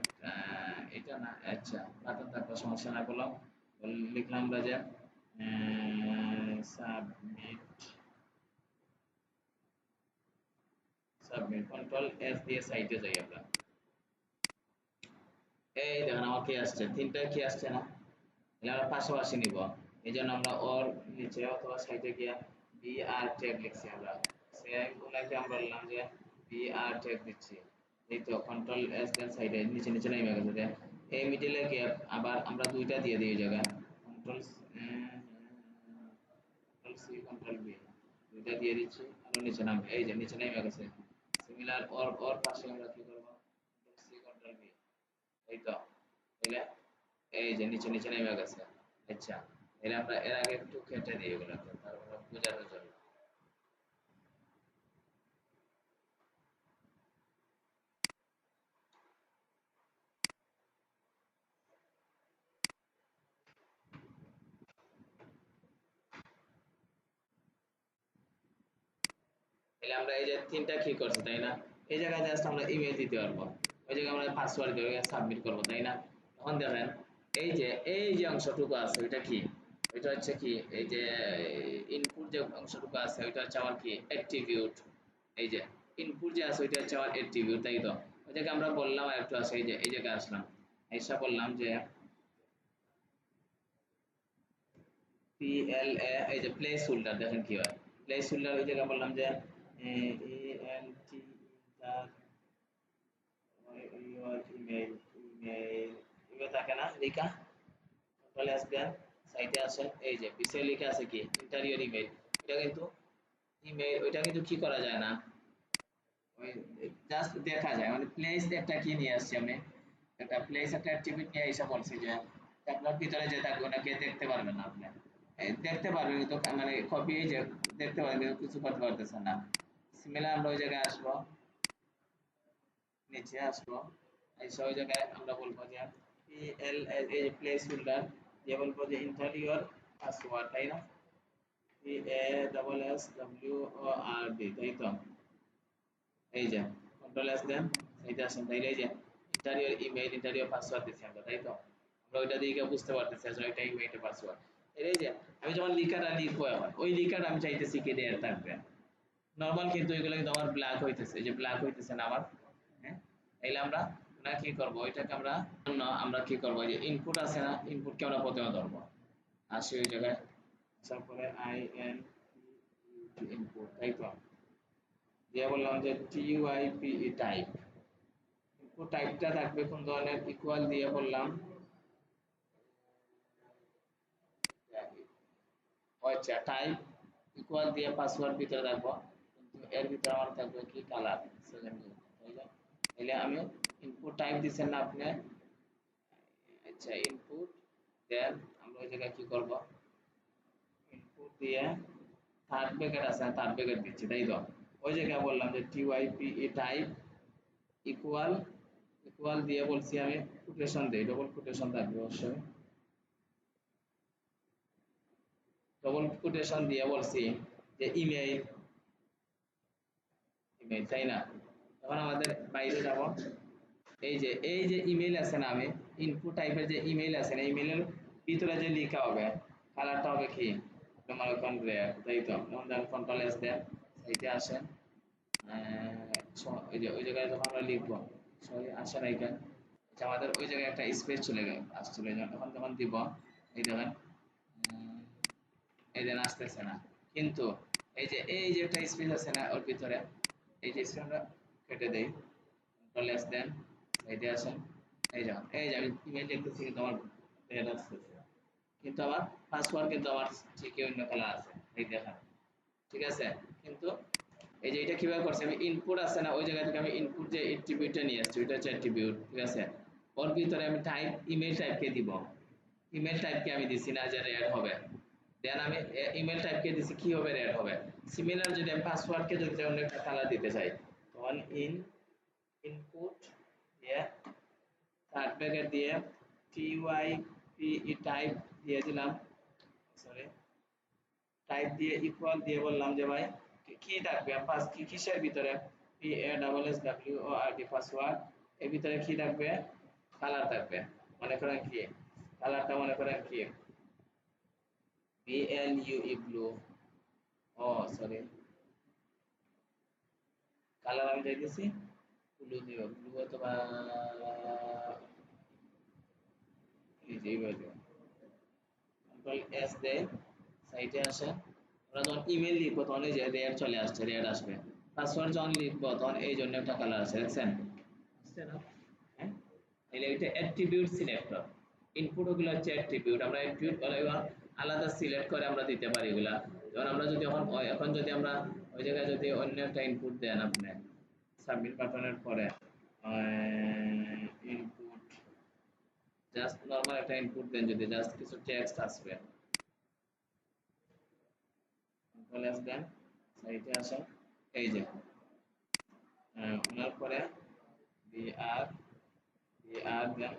এটা না, আচ্ছা বাটন থাকলে সমস্যা না, বললাম লিখলাম আমরা যে সাবমিট কন্ট্রোল এস দিয়ে সাইটে যাই আমরা। এই দেখেন আমার কি আসছে, তিনটা কি আসছে না, তাহলে আমরা পাশাপাশি নিব। এই জন্য আমরা ওর নিচে অথবা সাইডে গিয়া বি আর ট্যাগ লিখছি আমরা, সেম ওনাকে আমরা বললাম যে বি আর ট্যাগ দিচ্ছি। এই তো কন্ট্রোল এস দেন সাইডে নিচে নিচে নেমে গেছে যে এই মিডলে গ্যাপ আবার আমরা দুইটা দিয়ে দিই এই জায়গা control control C control B দুইটা দিয়ে দিচ্ছি আর নিচে নামবে, এই যে নিচে নেমে গেছে। সিমিলার ওর ওর পাশে আমরা কি করব, কন্ট্রোল সি কন্ট্রোল বি, এই তো তাহলে এই যে নিচে নিচে নেমে গেছে। আচ্ছা তাহলে আমরা এর আগে একটু কেটে দিই এগুলোকে তারপরে বোঝানোর জন্য। তাহলে আমরা এই যে তিনটা কি করছি তাই না, এই জায়গায় জাস্ট আমরা ইমেল দিতে পারবো, ওই জায়গায় আমরা পাসওয়ার্ড দিয়ে সাবমিট করবো তাই না। তখন দেখেন এই যে অংশটুকু আছে ওইটা কি, ওইটা হচ্ছে কি এই যে ইনপুট যে অংশটুকু আছে ওইটা হচ্ছে আমার কি অ্যাট্রিবিউট। এই যে ইনপুট যে আছে ওইটা হচ্ছে আমার অ্যাট্রিবিউট, তাই তো ওই জায়গায় আমরা বললাম আর একটু আছে, এই যে এই জায়গায় আসলাম এসে বললাম যে PLA, এই যে প্লেস হোল্ডার দেখেন কি হয়, প্লেস হোল্ডার ওই জায়গায় বললাম যে ALT inter your email, email থাকে না লেখা, কন্ট্রোল এস দেন সাইটে আসেন, এই যে পিছে লেখা আছে কি ইন্টারিয়র ইমেল, এটা কিন্তু ইমেল ওইটা কিন্তু কি করা যায় না, ওই জাস্ট দেখা যায় মানে প্লেস একটা কি নিয়ে আসছি আমি, একটা প্লেস একটা অ্যাট্রিবিউট নিয়ে এসে বলছি যে আপনার ভিতরে যে থাকবে ওটাকে দেখতে পারবেন না আপনি, দেখতে পারবেন কিন্তু মানে কপি এই যে দেখতে পারবেন কিন্তু কিছু করতে পারতেছেন না। সিমিলার আমরা ওই জায়গায় আসবো, নিচে আসবো, এসে ওই জায়গায় আমরা বলবো যে PL এই যে প্লেস হোল্ডার দিয়ে বলবো যে ইন্টারিয়র পাসওয়ার্ড তাই না, PASSWORD তাই তো, এই যে কন্ট্রোল এস দেন এইটা আসেন, তাইলে এই যে ইন্টারিয়র ইমেইল ইন্টারিয়র পাসওয়ার্ড দিচ্ছি আমরা তাই তো, আমরা ওইটা দিয়ে বুঝতে পারতেছি আসলে এটা ইমেইলের পাসওয়ার্ড। এই যে আমি যখন লিখাটা লিখবো এখন ওই লিখাটা আমি চাইতেছি কি রেড থাকবে, নরমাল কিন্তু এগুলো কিন্তু আমার ব্ল্যাক হইতেছে, এই যে ব্ল্যাক হইতেছে না আমার, হ্যাঁ তাইলে আমরা না কি করব ওইটাকে আমরা আমরা কি করব, যে ইনপুট আছে না ইনপুটকে আমরা প্রথমে ধরবো, আসি ওই জায়গায় আসার পরে ইনপুট তাই তো, দিয়ে বললাম যে TYPE টাইপ, ইনপুট টাইপটা থাকবে কোন ধরনের, ইকুয়াল দিয়ে বললাম আচ্ছা টাইপ ইকুয়াল দিয়ে পাসওয়ার্ড ভিতরে রাখবো, কিন্তু এর ভিতরে আমার থাকবে কি কালার সেকেন্ড, তাইলে তাইলে আমি ইনপুট টাইপ দিচ্ছেন না আপনি, আচ্ছা ইনপুট দেন আমরা ওই জায়গায় কি করব, ইনপুট দিয়ে থার্ড ব্র্যাকেট আছে থার্ড ব্র্যাকেট দিচ্ছি তাই তো, ওই জায়গায় বললাম যে TYPE টাইপ ইকুয়াল, ইকুয়াল দিয়ে বলছি আমি কোটেশন দেই, ডবল কোটেশন থাকবে অবশ্যই, ডবল কোটেশন দিয়ে বলছি যে ইমেইল, ইমেইল তাই না। এখন আমাদের বাইরে যাব, এই যে ইমেইল আছে না, আমি ইনপুট টাইপের যে ইমেইল আছে না ইমেইলের ভিতরে যে লেখা হবে কালারটা হবে কি তোমার কোন রেড তাই তো, যেমন কন্ট্রোল এস দেন এইটা আসেন, এই যে ওই জায়গায় যখন আমরা লিখবো সরি আসে না এখানে, আচ্ছা আমাদের ওই জায়গায় একটা স্পেস চলে গেল আসছিল, তখন যখন দিব এই দেখেন এই দেন আসতেছে না, কিন্তু এই যে একটা স্পেস আছে না ওর ভিতরে, এই যে স্পেস আমরা কেটে দেই, কন্ট্রোল এস দেন সাইডে আসেন, এই যে আমি ইমেল লিখতেছি কিন্তু আমার রেড আসতেছে, কিন্তু আমার পাসওয়ার্ড কিন্তু আমার ঠিকই অন্য কালার আছে এই দেখেন, ঠিক আছে। কিন্তু এই যে এটা কিভাবে করছি আমি ইনপুট আছে না ওই জায়গা থেকে আমি ইনপুট যে অ্যাট্রিবিউটটা নিয়ে আসছি ওইটা হচ্ছে অ্যাট্রিবিউট, ঠিক আছে। ওর ভিতরে আমি টাইপ ইমেল টাইপকে দিব, ইমেল টাইপকে আমি দিছি না যে রেড হবে, দেন আমি ইমেল টাইপকে দিছি কি হবে রেড হবে। সিমিলার যদি আমি পাসওয়ার্ডকে যদি অন্য একটা কালার দিতে চাই তখন ইনপুট দিয়ে থার্ড ব্র্যাকেট দিয়ে TYPE টাইপ দিয়ে দিলাম, সরি টাইপ দিয়ে ইকুয়াল দিয়ে বললাম যে ভাই কি থাকবে পাস কি কিসের ভিতরে PASSWORD পাসওয়ার্ড, এর ভিতরে কি থাকবে কালার থাকবে, মনে করেন কি কালারটা মনে করেন কি BLUE ব্লু, ও সরি, কালার আমি চাইতেছি ব্লু দিব, ব্লু অথবা এই যে এইভাবে কন্ট্রোল এস দেয়, সাইটে আসে। আমরা যখন ইমেল লিখবো তখন এই যে রেড চলে আসছে, রেড আসবে। পাসওয়ার্ড যখন লিখবো তখন এই জন্য একটা কালার আছে, দেখছেন? আসছে না? হ্যাঁ, তাহলে এটা অ্যাট্রিবিউট সিলেক্টর। ইনপুট ওগুলো হচ্ছে অ্যাট্রিবিউট, আমরা অ্যাট্রিবিউট আলাদা সিলেক্ট করে আমরা দিতে পারি এগুলা। যেমন আমরা যদি এখন যদি আমরা ওই জায়গায় যদি অন্য একটা ইনপুট দেন আপনি সাবমিট বাটনের পরে ইনপুট, জাস্ট নরমাল একটা ইনপুট দেন, যদি জাস্ট কিছু টেক্সট আসবে, কন্ট্রোল এস দেন, সাইটে আসেন, এই যে ওনার পরে বিআর, বিআর দেন,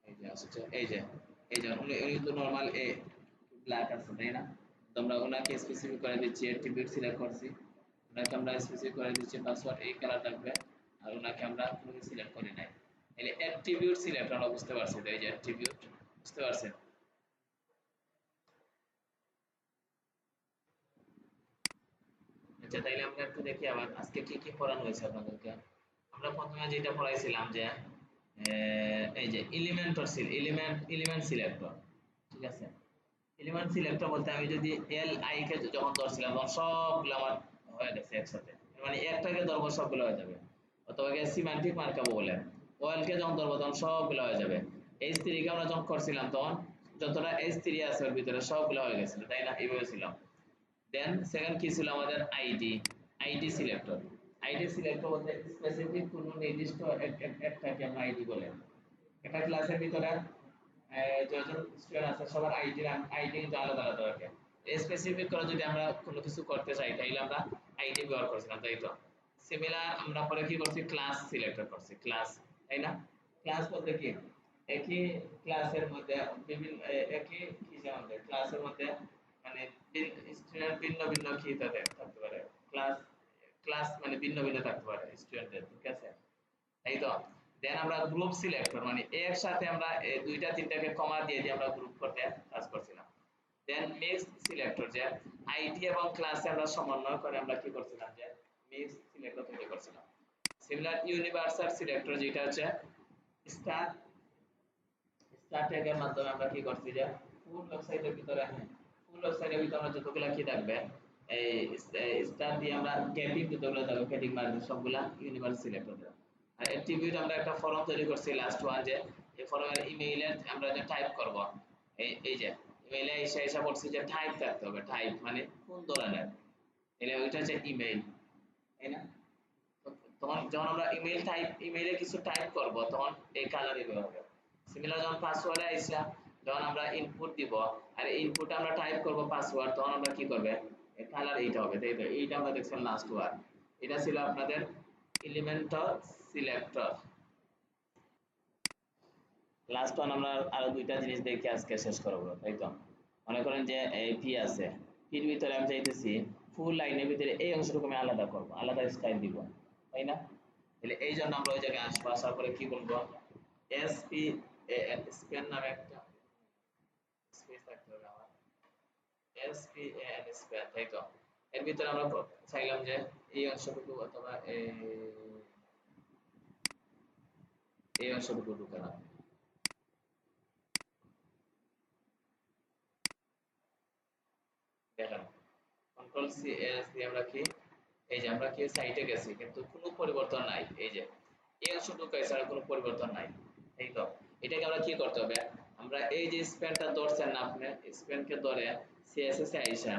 এই যে আসছে, এই যে উনি তো নরমাল এ ব্ল্যাক আছে তাই না? তো আমরা ওনাকে স্পেসিফিক করে দিচ্ছি, অ্যাট্রিবিউট সিলেক্ট করছি, ওনাকে আমরা স্পেসিফিক করে দিচ্ছি পাসওয়ার্ড এই কালার থাকবে, আর ওনাকে আমরা কোনো সিলেক্ট করি নাই। তাহলে অ্যাট্রিবিউট সিলেক্ট আমরা বুঝতে পারছি, তো এই যে অ্যাট্রিবিউট, বুঝতে পারছেন? আচ্ছা, তাইলে আমরা একটু দেখি আবার আজকে কি কি পড়ানো হয়েছে আপনাদেরকে। আমরা প্রথমে যেটা পড়াইছিলাম যে এই যে এলিমেন্ট সিলেক্টর, ঠিক আছে? এলিমেন্ট সিলেক্টর বলতে আমি যদি এল আই কে যখন ধরছিলাম তখন সবগুলো আমার হয়ে গেছে একসাথে, মানে একটাকে ধরবো সবগুলো হয়ে যাবে, অথবা সিমান্টিক মার্কাবো বলে। ওয়েল কে যখন ধরবো তখন সবগুলো হয়ে যাবে। এইচ থ্রি কে আমরা যখন করছিলাম তখন যতটা এইচ থ্রি আছে ওর ভিতরে সবগুলো হয়ে গেছিল, তাই না? এইভাবে ছিল। দেন সেকেন্ড কি ছিল আমাদের ID, ID selector. ID selector বলতে স্পেসিফিক কোনো নির্দিষ্ট একটাকে আমরা আইডি বলে। একটা ক্লাসের ভিতরে যতজন স্টুডেন্ট আছে সবার আইডি কিন্তু আলাদা আলাদা থাকে। স্পেসিফিক করে যদি আমরা কোনো কিছু করতে চাই তাহলে আমরা আইডি ব্যবহার করছিলাম, তাই তো? সিমিলার আমরা পরে কি করছি, ক্লাস সিলেক্টর করছি, ক্লাস, তাই না? ক্লাস বলতে কি, একই ক্লাসের মধ্যে বিভিন্ন একই কি যেমন ক্লাসের মধ্যে মানে স্টুডেন্ট ভিন্ন ভিন্ন কি থাকতে পারে, ক্লাস, ক্লাস মানে ভিন্ন ভিন্ন থাকতে পারে স্টুডেন্টের, ঠিক আছে? এই তো। দেন আমরা গ্রুপ সিলেক্টর মানে একসাথে আমরা দুইটা তিনটাকে কমা দিয়ে আমরা গ্রুপ করতে কাজ করছিলাম। দেন মিক্স সিলেক্টর, যে আইডি এবং ক্লাসে আমরা সমন্বয় করে আমরা কি করছিলাম, যে মিক্স সিলেক্টর তৈরি করছিলাম। সিমিলার ইউনিভার্সাল সিলেক্টর যেটা হচ্ছে স্টার, স্টার ট্যাগের মাধ্যমে আমরা কি করছি, যে ফুল ওয়েবসাইটের ভিতরে, হ্যাঁ, ফুল ওয়েবসাইটের ভিতরে আমরা যতগুলা কি থাকবে এই স্টার দিয়ে আমরা ক্যাপিং যতগুলো থাকবে ক্যাপিং মারবে সবগুলা ইউনিভার্সাল সিলেক্টর দেব। আর অ্যাট্রিবিউট আমরা একটা ফর্ম তৈরি করছি লাস্ট ওয়ান, যে এই ফর্মের ইমেইলের আমরা যে টাইপ করব, এই যে ইমেইলে এসে বলছি যে টাইপ থাকতে হবে, টাইপ মানে কোন ধরনের, তাহলে ওইটা হচ্ছে ইমেইল, তাই না? তখন যখন আমরা ইমেইলে কিছু টাইপ করব তখন এই কালারই ব্যবহার হবে। সিমিলার যখন পাসওয়ার্ডে আইসা যখন আমরা ইনপুট দিব আর ইনপুটে আমরা টাইপ করব পাসওয়ার্ড, তখন আমরা কি করবে, এই কালার এইটা হবে, তাই তো? এইটা আমরা দেখছিলাম লাস্ট ওয়ার। এটা ছিল আপনাদের এলিমেন্টর সিলেক্টর। লাস্ট ওয়ান আমরা আরো দুইটা জিনিস দেখে আজকে শেষ করব, তাই তো? মনে করেন যে এই পি আছে, পির ভিতরে আমি চাইতেছি ফুল লাইনের ভিতরে এই অংশটুকু আমি আলাদা করব, আলাদা স্টাইল দিব, তাই না? তাহলে এই জন্য আমরা ওই জায়গায় আসবো, আসার পরে কি বলবো, এসপি এন স্পেন নামে একটা স্পেস থাকতে হবে আমার, এসপি এন স্পেন, তাই তো? এর ভিতরে আমরা চাইলাম যে এই অংশটুকু অথবা এই অংশটুকু ঢুকালাম, দেখেন কন্ট্রোল সি এস দিয়ে আমরা কি, এই যে আমরা কি সাইটে গেছি কিন্তু কোনো পরিবর্তন নাই, এই যে এই অংশটুকু এছাড়া কোনো পরিবর্তন নাই, এই তো? এটাকে আমরা কি করতে হবে, আমরা এই যে স্প্যানটা ধরছেন না আপনি, স্প্যানকে ধরে সিএসএস এ আইসা,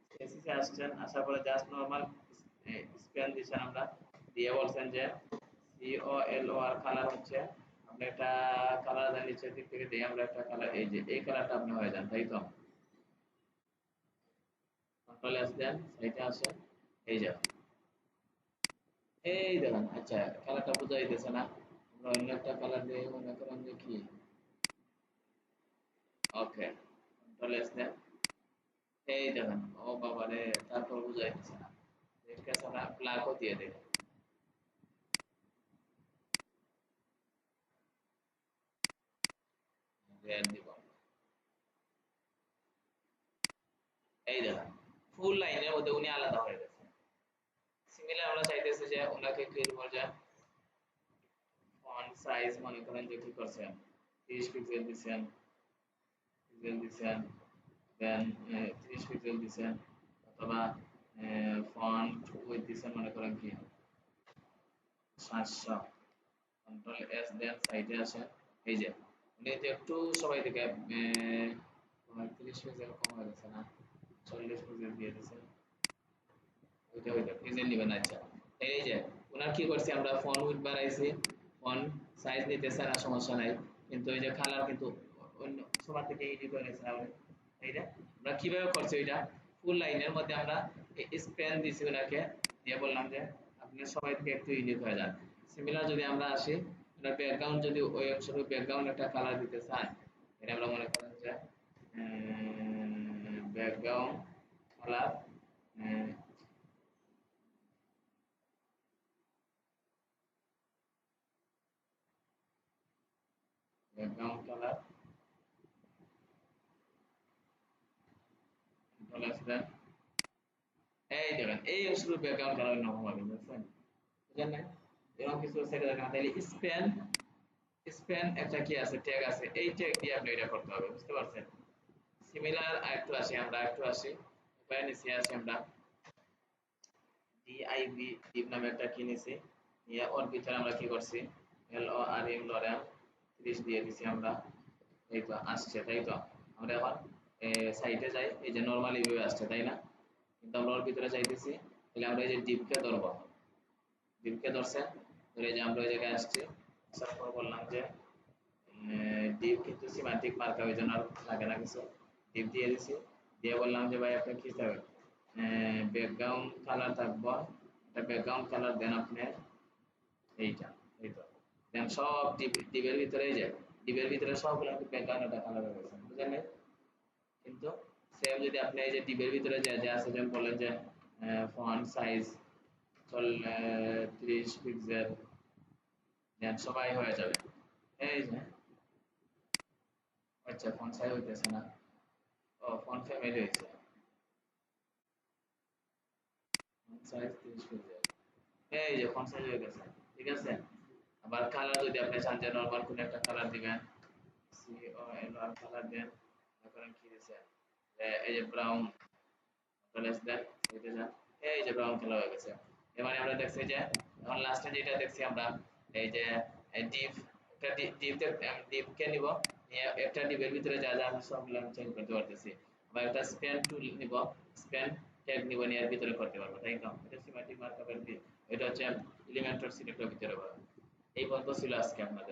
সিএসএস এ আসছেন, আসার পরে জাস্ট নরমাল স্প্যান দিছেন, আমরা দিয়ে বলছেন যে সিওএলওআর কালার হচ্ছে আপনি একটা কালার দেন, নিচের দিক থেকে দিয়ে আমরা একটা কালার, এই যে এই কালারটা আপনি হয়ে যান, তাই তো? কন্ট্রোল এস দেন, সাইটে আসেন, এই যে এই দেখেন, আচ্ছা কালারটা বোঝা যাইতেছে না, আমরা অন্য একটা কালার দিয়ে মনে করেন যে কি, ওকে, কন্ট্রোল এস দেন, এই দেখেন, ও বাবা রে, তারপর বোঝা যাইতেছে না, ঠিক আছে আমরা ব্ল্যাকও দিয়ে দেব, রেড দিব, এই দেখেন ফুল লাইনের মধ্যে উনি আলাদা হয়ে গেছে। সিমিলার আমরা চাইতেছি যে ওনাকে কি করব, যে ফন্ট সাইজ মনে করেন যে কি করছেন 30 পিক্সেল দিছেন দেন 30 পিক্সেল দিছেন, অথবা ফন্ট উইথ দিছেন মনে করেন কি 700, কন্ট্রোল এস দেন সাইডে আসেন। এই যে উনি যে একটু সবাই থেকে 30 পিক্সেল কম হয়ে গেছে না, 40 পিক্সেল দিয়ে দিছেন, ওইটা ওইটা পিক্সেল নিবেন। আচ্ছা এই যে ওনার কি করছি আমরা ফন্ট উইথ বাড়াইছি, ফন্ট সাইজ নিতেছে না সমস্যা নাই, কিন্তু ওই যে কালার কিন্তু অন্য সবার থেকে এডিট হয়ে গেছে আমাদের। এইটা আমরা কিভাবে করছি, ওইটা ফুল লাইনের মধ্যে আমরা স্প্যান দিছি ওনাকে, দিয়ে বললাম যে আপনি সবাই থেকে একটু ইউনিক হয়ে যান। সিমিলার যদি আমরা আসি, ওনার ব্যাকগ্রাউন্ড যদি ওই অংশের ব্যাকগ্রাউন্ড একটা কালার দিতে চাই, এটা আমরা মনে করেন যে ব্যাকগ্রাউন্ড কালার, ব্যাকগ্রাউন্ড কালার চলে আসবে। এই দেখেন এই অংশের ব্যাকগ্রাউন্ড কালার অন্যরকম হবে, বুঝছেন? বুঝলেন না? এরকম কিছু সেটা দেখেন, তাহলে স্প্যান স্প্যান একটা কি আছে, ট্যাগ আছে, এই ট্যাগ দিয়ে আপনি এটা করতে হবে, বুঝতে পারছেন? সিমিলার আরেকটু আসি, আমরা আরেকটু আসি, এবার নিচে আসি আমরা ডিআইবি ডিপ নামে একটা কি নিছি, নিয়ে ওর ভিতরে আমরা কি করছি এল ও আর এম লরেন 30 দিয়ে দিছি আমরা। এই তো আসছে, তাই তো? আমরা এখন সাইটে যাই, এই যে নরমালি ভিউ আসছে, তাই না? কিন্তু আমরা ওর ভিতরে যাইতেছি, তাহলে আমরা এই যে ডিপকে ধরবো, ডিপকে ধরছে ধরে যে আমরা ওই জায়গায় আসছি, আসার পর বললাম যে ডিপ কিন্তু সিমান্টিক মার্কা, ওই জন্য আর লাগে না কিছু, ডিপ দিয়ে দিছি, দিয়ে বললাম যে ভাই আপনি কি চাবেন, ব্যাকগ্রাউন্ড কালার থাকবো, এটা ব্যাকগ্রাউন্ড কালার দেন আপনি এইটা, এই তো দেন সব ডিপের ভিতরে, এই যে ডিপের ভিতরে সবগুলো ব্যাকগ্রাউন্ড একটা কালার হয়ে গেছে, বুঝলেন? কিন্তু সেম যদি আপনি এই যে ডিপের ভিতরে যে যে আছে, যেমন বললেন যে ফন্ট সাইজ চল 30 পিক্সেল, দেন সবাই হয়ে যাবে। এই যে আচ্ছা ফন্ট সাইজ হইতেছে না, ও ফন্ট ফ্যামিলি হয়েছে, ফন্ট সাইজ 30 পিক্সেল, এই যে ফন্ট সাইজ হয়ে গেছে, ঠিক আছে? আবার কালার যদি আপনি চান যে নরমাল কোন একটা কালার দিবেন, সি ও এল আর কালার দেন, মনে করেন কি দিছেন এই যে ব্রাউন, প্লাস দেন এটা যান, এই যে ব্রাউন কালার হয়ে গেছে। এবারে আমরা দেখছি যে এখন লাস্টে যেটা দেখছি আমরা, এই যে ডিপ, একটা ডিপ কে নিব, নিয়ে একটা ডিপের ভিতরে যা যা আছে সবগুলো আমি চেঞ্জ করতে পারতেছি, আবার একটা স্প্যান টুল নিব, স্প্যান ট্যাগ নিব, নিয়ে এর ভিতরে করতে পারবো, তাই তো? এটা সিমেট্রিক মার্কআপের, এটা হচ্ছে এলিমেন্টর সিলেক্টর ভিতরে পাবো। এই পর্যন্ত ছিল আজকে আপনাদের।